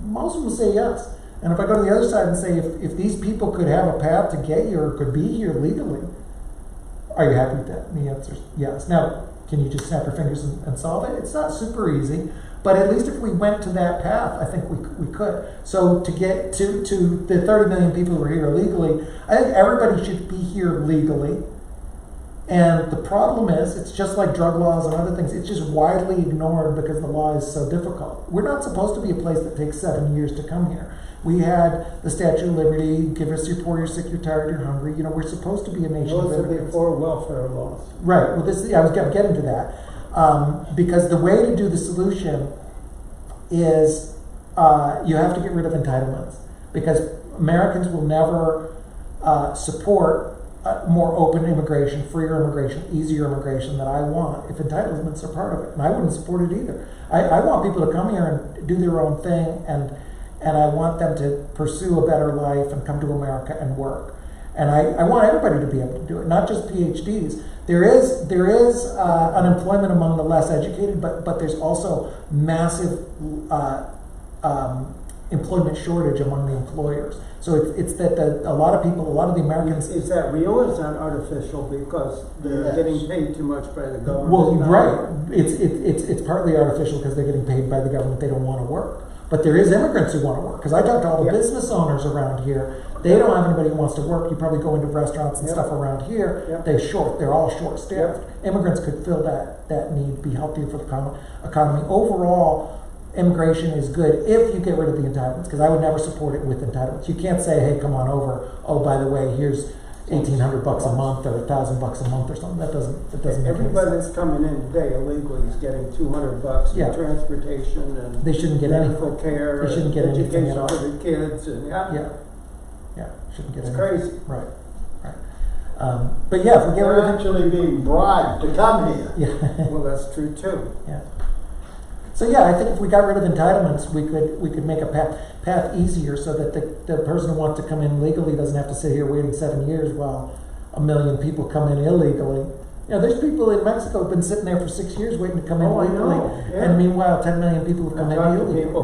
Most of them will say yes. And if I go to the other side and say, if these people could have a path to get here or could be here legally, are you happy with that? And the answer is yes. Now, can you just snap your fingers and solve it? It's not super easy, but at least if we went to that path, I think we could. So to get to the 30 million people who are here illegally, I think everybody should be here legally. And the problem is, it's just like drug laws and other things, it's just widely ignored because the law is so difficult. We're not supposed to be a place that takes 7 years to come here. We had the Statue of Liberty, give us your poor, you're sick, you're tired, you're hungry. You know, we're supposed to be a nation of Those are immigrants. before welfare laws. Right. Well, I was getting to that. Because the way to do the solution is you have to get rid of entitlements. Because Americans will never support more open immigration, freer immigration, easier immigration that I want if entitlements are part of it. And I wouldn't support it either. I want people to come here and do their own thing, and I want them to pursue a better life and come to America and work. And I want everybody to be able to do it, not just PhDs. There is unemployment among the less educated, but there's also massive employment shortage among the employers. So it's that a lot of people, a lot of the Americans. Is that real or is that artificial because they're Yes. getting paid too much by the government? Well, right. It's partly artificial because they're getting paid by the government. They don't want to work. But there is immigrants who want to work. Because I talk to all the Yeah. business owners around here. They don't have anybody who wants to work. You probably go into restaurants and Yep. stuff around here. Yep. They're all short-staffed. Immigrants could fill that need, be healthier for the economy. Overall, immigration is good if you get rid of the entitlements. Because I would never support it with entitlements. You can't say, hey, come on over. Oh, by the way, here's $1,800 a month or $1,000 a month or something. That doesn't make any Everybody sense. that's coming in today illegally is getting $200 Yeah. for transportation and They shouldn't get medical anything. care, They shouldn't get and anything education at all. for the kids, and Yeah, shouldn't get it's anything. crazy. Right. But yeah, if we get rid They're of actually being bribed to come here. yeah, Well, that's true too. yeah. So yeah, I think if we got rid of entitlements, we could make a path easier so that the person who wants to come in legally doesn't have to sit here waiting 7 years while 1 million people come in illegally. You know, there's people in Mexico who've been sitting there for 6 years waiting to come in Oh, I legally, know, yeah. and meanwhile 10 million people have come I've in talked to illegally. people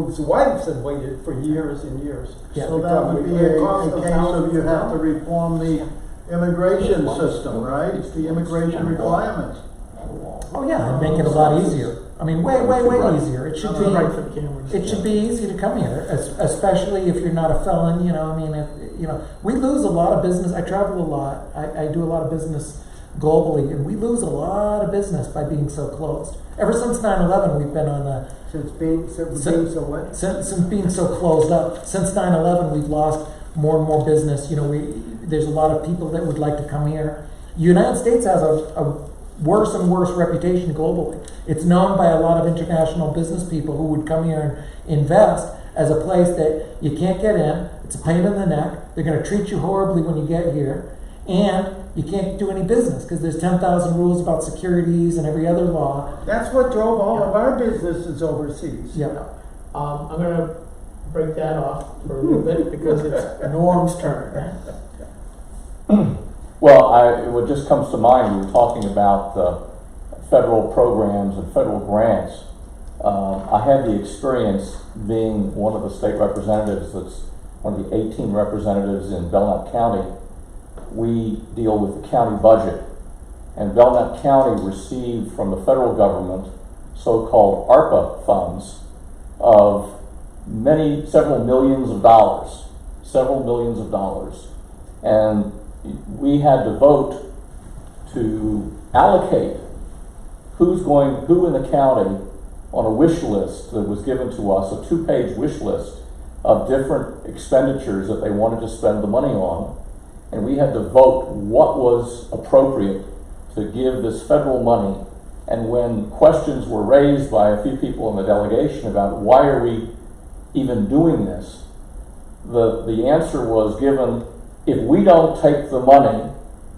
whose wives have waited for years and years. Yeah. So that would be a Cost case of thousands you of have to dollars. reform the immigration system, right? It's the immigration requirements. Oh yeah, and make it a lot easier. I mean, way easier. It should be Right for the cameras. It should be easy to come here, especially if you're not a felon. You know, I mean, we lose a lot of business. I travel a lot. I do a lot of business globally, and we lose a lot of business by being so closed. Ever since 9/11, we've been on the Since being so what? since being so closed up. Since 9/11, we've lost more and more business. You know, there's a lot of people that would like to come here. The United States has a worse and worse reputation globally. It's known by a lot of international business people who would come here and invest as a place that you can't get in. It's a pain in the neck. They're going to treat you horribly when you get here, and you can't do any business because there's 10,000 rules about securities and every other law. That's what drove all of our businesses overseas. Yeah. I'm going to break that off for a little bit because it's Norm's turn. Well, what just comes to mind, we were talking about federal programs and federal grants. I had the experience being one of the state representatives, that's one of the 18 representatives in Belknap County. We deal with the county budget, and Belknap County received from the federal government so-called ARPA funds of several millions of dollars, and we had to vote to allocate who in the county on a wish list that was given to us, a 2-page wish list of different expenditures that they wanted to spend the money on. And we had to vote what was appropriate to give this federal money. And when questions were raised by a few people in the delegation about why are we even doing this, the answer was given: if we don't take the money,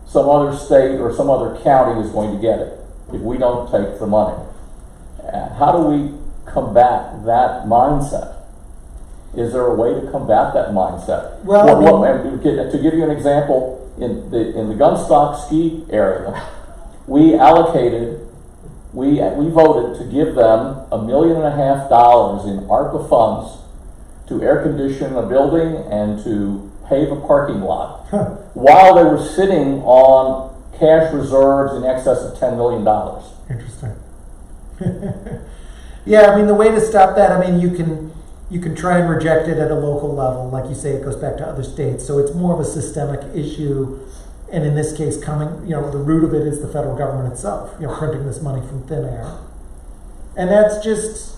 some other state or some other county is going to get it. If we don't take the money. How do we combat that mindset? Is there a way to combat that mindset? Well, and to give you an example, in the Gunstock ski area, we voted to give them $1.5 million in ARPA funds to air condition a building and to pave a parking lot, while they were sitting on cash reserves in excess of $10 million. Interesting. Yeah, I mean, the way to stop that, I mean, you can try and reject it at a local level. Like you say, it goes back to other states. So it's more of a systemic issue. And in this case, the root of it is the federal government itself, printing this money from thin air. And that's just,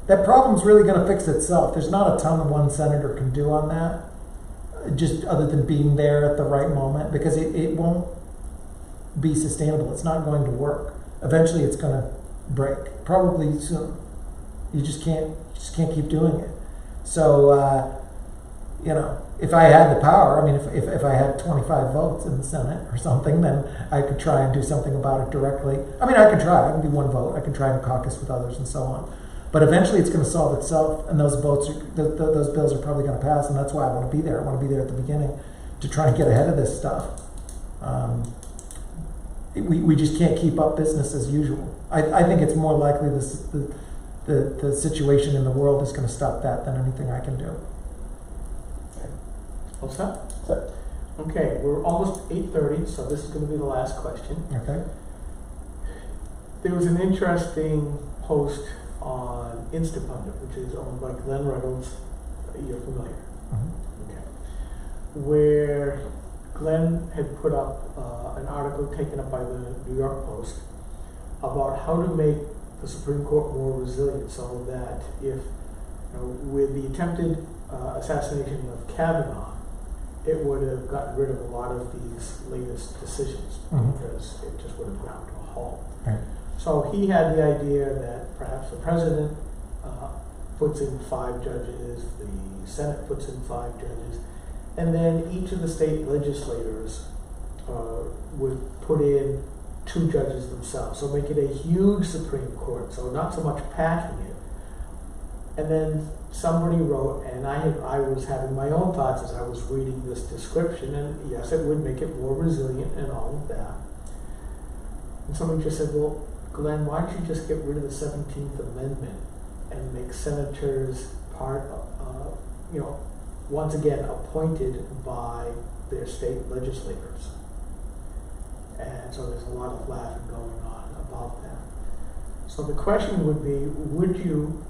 that problem's really going to fix itself. There's not a ton one senator can do on that, just other than being there at the right moment, because it won't be sustainable. It's not going to work. Eventually it's going to break, probably soon. You just can't keep doing it. So, if I had the power, I mean, if I had 25 votes in the Senate or something, then I could try and do something about it directly. I mean, I can try. I can be one vote. I can try and caucus with others and so on. But eventually it's going to solve itself, and those bills are probably going to pass, and that's why I want to be there. I want to be there at the beginning to try and get ahead of this stuff. We just can't keep up business as usual. I think it's more likely the situation in the world is going to stop that than anything I can do. All set? Okay, we're almost 8:30, so this is going to be the last question. Okay. There was an interesting post on Instapundit, which is owned by Glenn Reynolds. You're familiar? Mm-hmm. Okay. Where Glenn had put up an article taken up by the New York Post about how to make the Supreme Court more resilient, so that if, with the attempted assassination of Kavanaugh, it would have gotten rid of a lot of these latest decisions, Mm-hmm. because it just would have ground to a halt. Right. So he had the idea that perhaps the president puts in 5 judges, the Senate puts in 5 judges, and then each of the state legislators would put in 2 judges themselves. So make it a huge Supreme Court, so not so much packing it. And then somebody wrote, and I was having my own thoughts as I was reading this description, and yes, it would make it more resilient and all of that. And somebody just said, well, Glenn, why don't you just get rid of the 17th Amendment and make senators part of, once again, appointed by their state legislators. And so there's a lot of laughing going on about that. So the question would be, would you,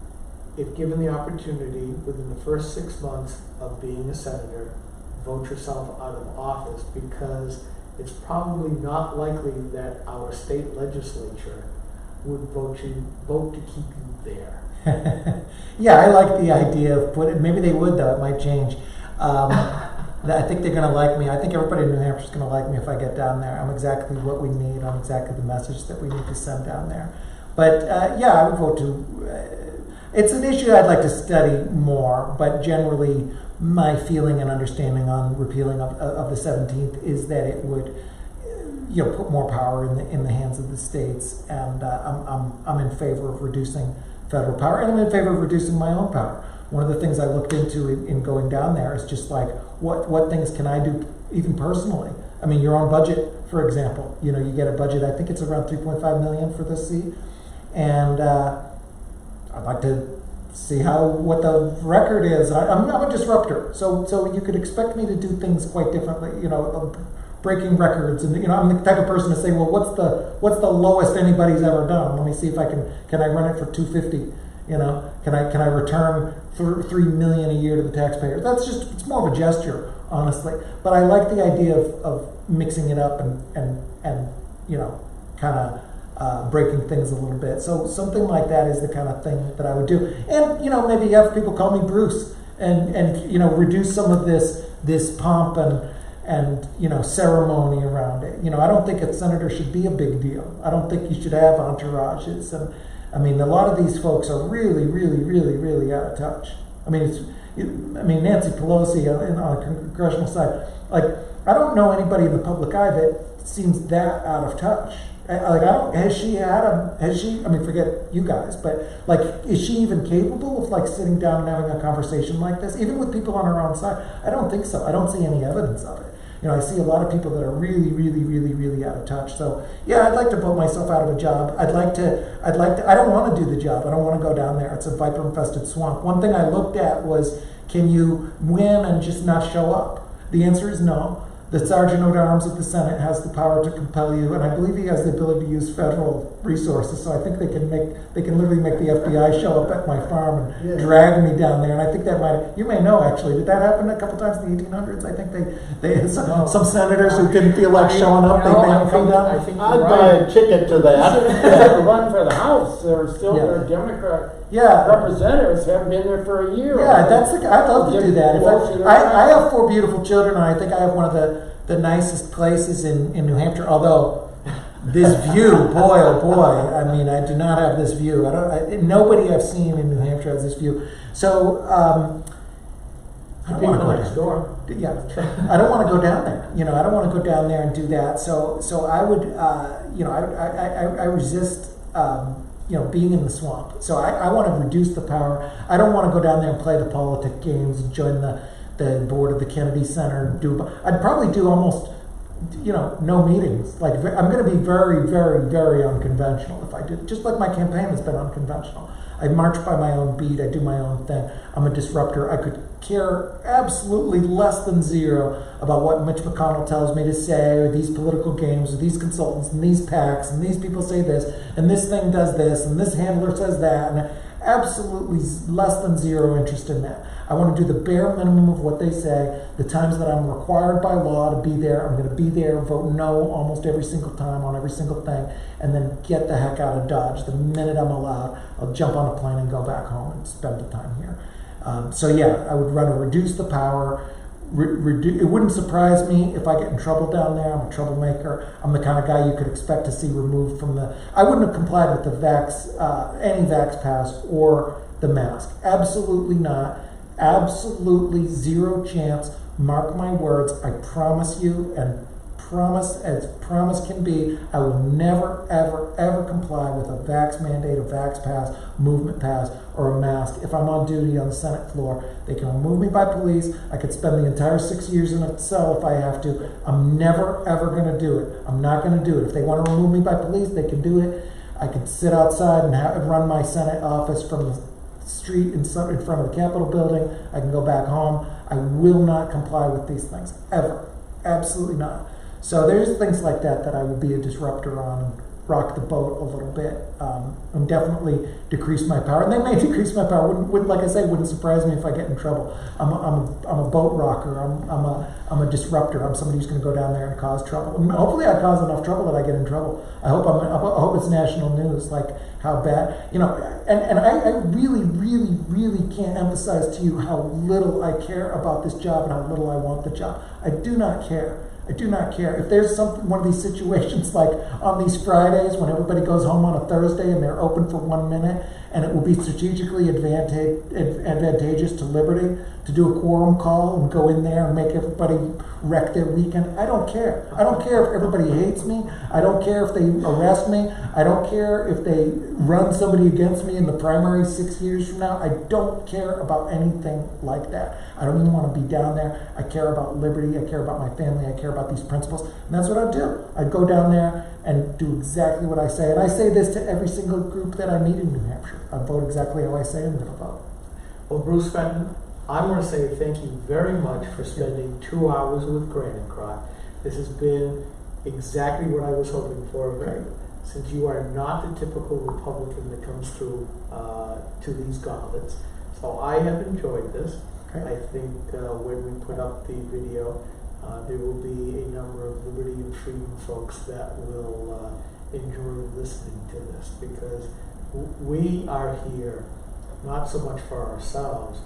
if given the opportunity within the first 6 months of being a senator, vote yourself out of office? Because it's probably not likely that our state legislature would vote to keep you there. Yeah, I like the idea of maybe they would, though. It might change. I think they're going to like me. I think everybody in New Hampshire is going to like me if I get down there. I'm exactly what we need. I'm exactly the message that we need to send down there. But yeah, I would vote to. It's an issue I'd like to study more, but generally my feeling and understanding on repealing of the 17th is that it would, put more power in the hands of the states, and I'm in favor of reducing federal power, and I'm in favor of reducing my own power. One of the things I looked into in going down there is just like, what things can I do even personally? I mean, your own budget, for example. You get a budget, I think it's around $3.5 million for this seat, and I'd like to see what the record is. I'm a disruptor, so you could expect me to do things quite differently. Breaking records, and I'm the type of person to say, well, what's the lowest anybody's ever done? Let me see if I can I run it for $250. Can I return $3 million a year to the taxpayer? It's more of a gesture, honestly. But I like the idea of mixing it up and kind of breaking things a little bit. So something like that is the kind of thing that I would do. And maybe have people call me Bruce and reduce some of this pomp and ceremony around it. I don't think a senator should be a big deal. I don't think you should have entourages. And I mean, a lot of these folks are really, really, really, really out of touch. I mean, Nancy Pelosi on the congressional side, I don't know anybody in the public eye that seems that out of touch. Has she, I mean, forget you guys, but is she even capable of sitting down and having a conversation like this, even with people on her own side? I don't think so. I don't see any evidence of it. I see a lot of people that are really, really, really, really out of touch. So yeah, I'd like to vote myself out of a job. I don't want to do the job. I don't want to go down there. It's a viper-infested swamp. One thing I looked at was, can you win and just not show up? The answer is no. The Sergeant at Arms of the Senate has the power to compel you, and I believe he has the ability to use federal resources. So I think they can literally make the FBI show up at my farm and drag me down there. And I think you may know actually, did that happen a couple times in the 1800s? I think they had some senators who didn't feel like showing up. They made them come down. I'd buy a ticket to that. They had to run for the House. They were still a Democrat. Yeah. representatives have been there for a year. Yeah, I'd love to do that. If Well, I have 4 beautiful children, and I think I have one of the nicest places in New Hampshire. Although this view, boy, oh boy, I mean, I do not have this view. Nobody I've seen in New Hampshire has this view. So I don't want to go next door. Yeah, I don't want to go down there. You know, I don't want to go down there and do that. So I would, you know, I resist. You know, being in the swamp. So I want to reduce the power. I don't want to go down there and play the politic games and join the board of the Kennedy Center. I'd probably do almost, you know, no meetings. Like, I'm going to be very, very, very unconventional if I do. Just like my campaign has been unconventional. I march by my own beat. I do my own thing. I'm a disruptor. I could care absolutely less than zero about what Mitch McConnell tells me to say, or these political games, or these consultants, and these PACs, and these people say this, and this thing does this, and this handler says that, and absolutely less than zero interest in that. I want to do the bare minimum of what they say. The times that I'm required by law to be there, I'm going to be there, vote no almost every single time on every single thing, and then get the heck out of Dodge. The minute I'm allowed, I'll jump on a plane and go back home and spend the time here. So yeah, I would run to reduce the power. It wouldn't surprise me if I get in trouble down there. I'm a troublemaker. I'm the kind of guy you could expect to see removed from the... I wouldn't have complied with the any vax pass or the mask. Absolutely not. Absolutely zero chance. Mark my words. I promise you, and promise as promise can be, I will never, ever, ever comply with a vax mandate, a vax pass, movement pass, or a mask. If I'm on duty on the Senate floor, they can remove me by police. I could spend the entire 6 years in a cell if I have to. I'm never, ever going to do it. I'm not going to do it. If they want to remove me by police, they can do it. I could sit outside and run my Senate office from the street in front of the Capitol building. I can go back home. I will not comply with these things, ever. Absolutely not. So there's things like that I would be a disruptor on, and rock the boat a little bit, and definitely decrease my power. And they may decrease my power. Wouldn't like I say, wouldn't surprise me if I get in trouble. I'm a boat rocker. I'm a disruptor. I'm somebody who's going to go down there and cause trouble. And hopefully, I cause enough trouble that I get in trouble. I hope it's national news, like how bad, you know. And I really, really, really can't emphasize to you how little I care about this job and how little I want the job. I do not care. I do not care. If there's one of these situations like on these Fridays when everybody goes home on a Thursday and they're open for 1 minute, and it will be strategically advantageous to Liberty to do a quorum call and go in there and make everybody wreck their weekend. I don't care. I don't care if everybody hates me. I don't care if they arrest me. I don't care if they run somebody against me in the primary 6 years from now. I don't care about anything like that. I don't even want to be down there. I care about liberty. I care about my family. I care about these principles. And that's what I'd do. I'd go down there and do exactly what I say. And I say this to every single group that I meet in New Hampshire. I vote exactly how I say I'm going to vote. Well, Bruce Fenton, I want to say thank you very much for spending 2 hours with Granite Croc. This has been exactly what I was hoping for. Great. Since you are not the typical Republican that comes through to these gauntlets. So I have enjoyed this. Okay. I think when we put up the video, there will be a number of liberty and freedom folks that will enjoy listening to this, because we are here not so much for ourselves,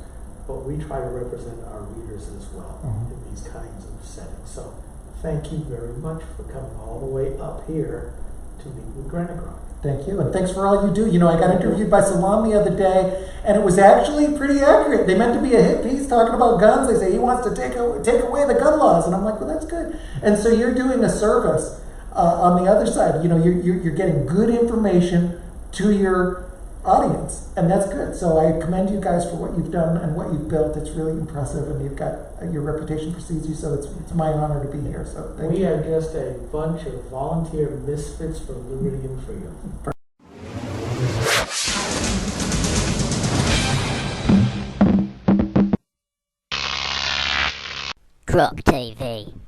but we try to represent our readers as well in these kinds of settings. So thank you very much for coming all the way up here to meet with Granite Croc. Thank you, and thanks for all you do. You know, I got interviewed by Salon the other day, and it was actually pretty accurate. They meant to be a hit piece talking about guns. They say he wants to take away the gun laws, and I'm like, well, that's good. And so you're doing a service on the other side. You know, you're getting good information to your audience, and that's good. So I commend you guys for what you've done and what you've built. It's really impressive, and you've got your reputation precedes you. So it's my honor to be here. So thank you. We are just a bunch of volunteer misfits for liberty and freedom. Grok TV.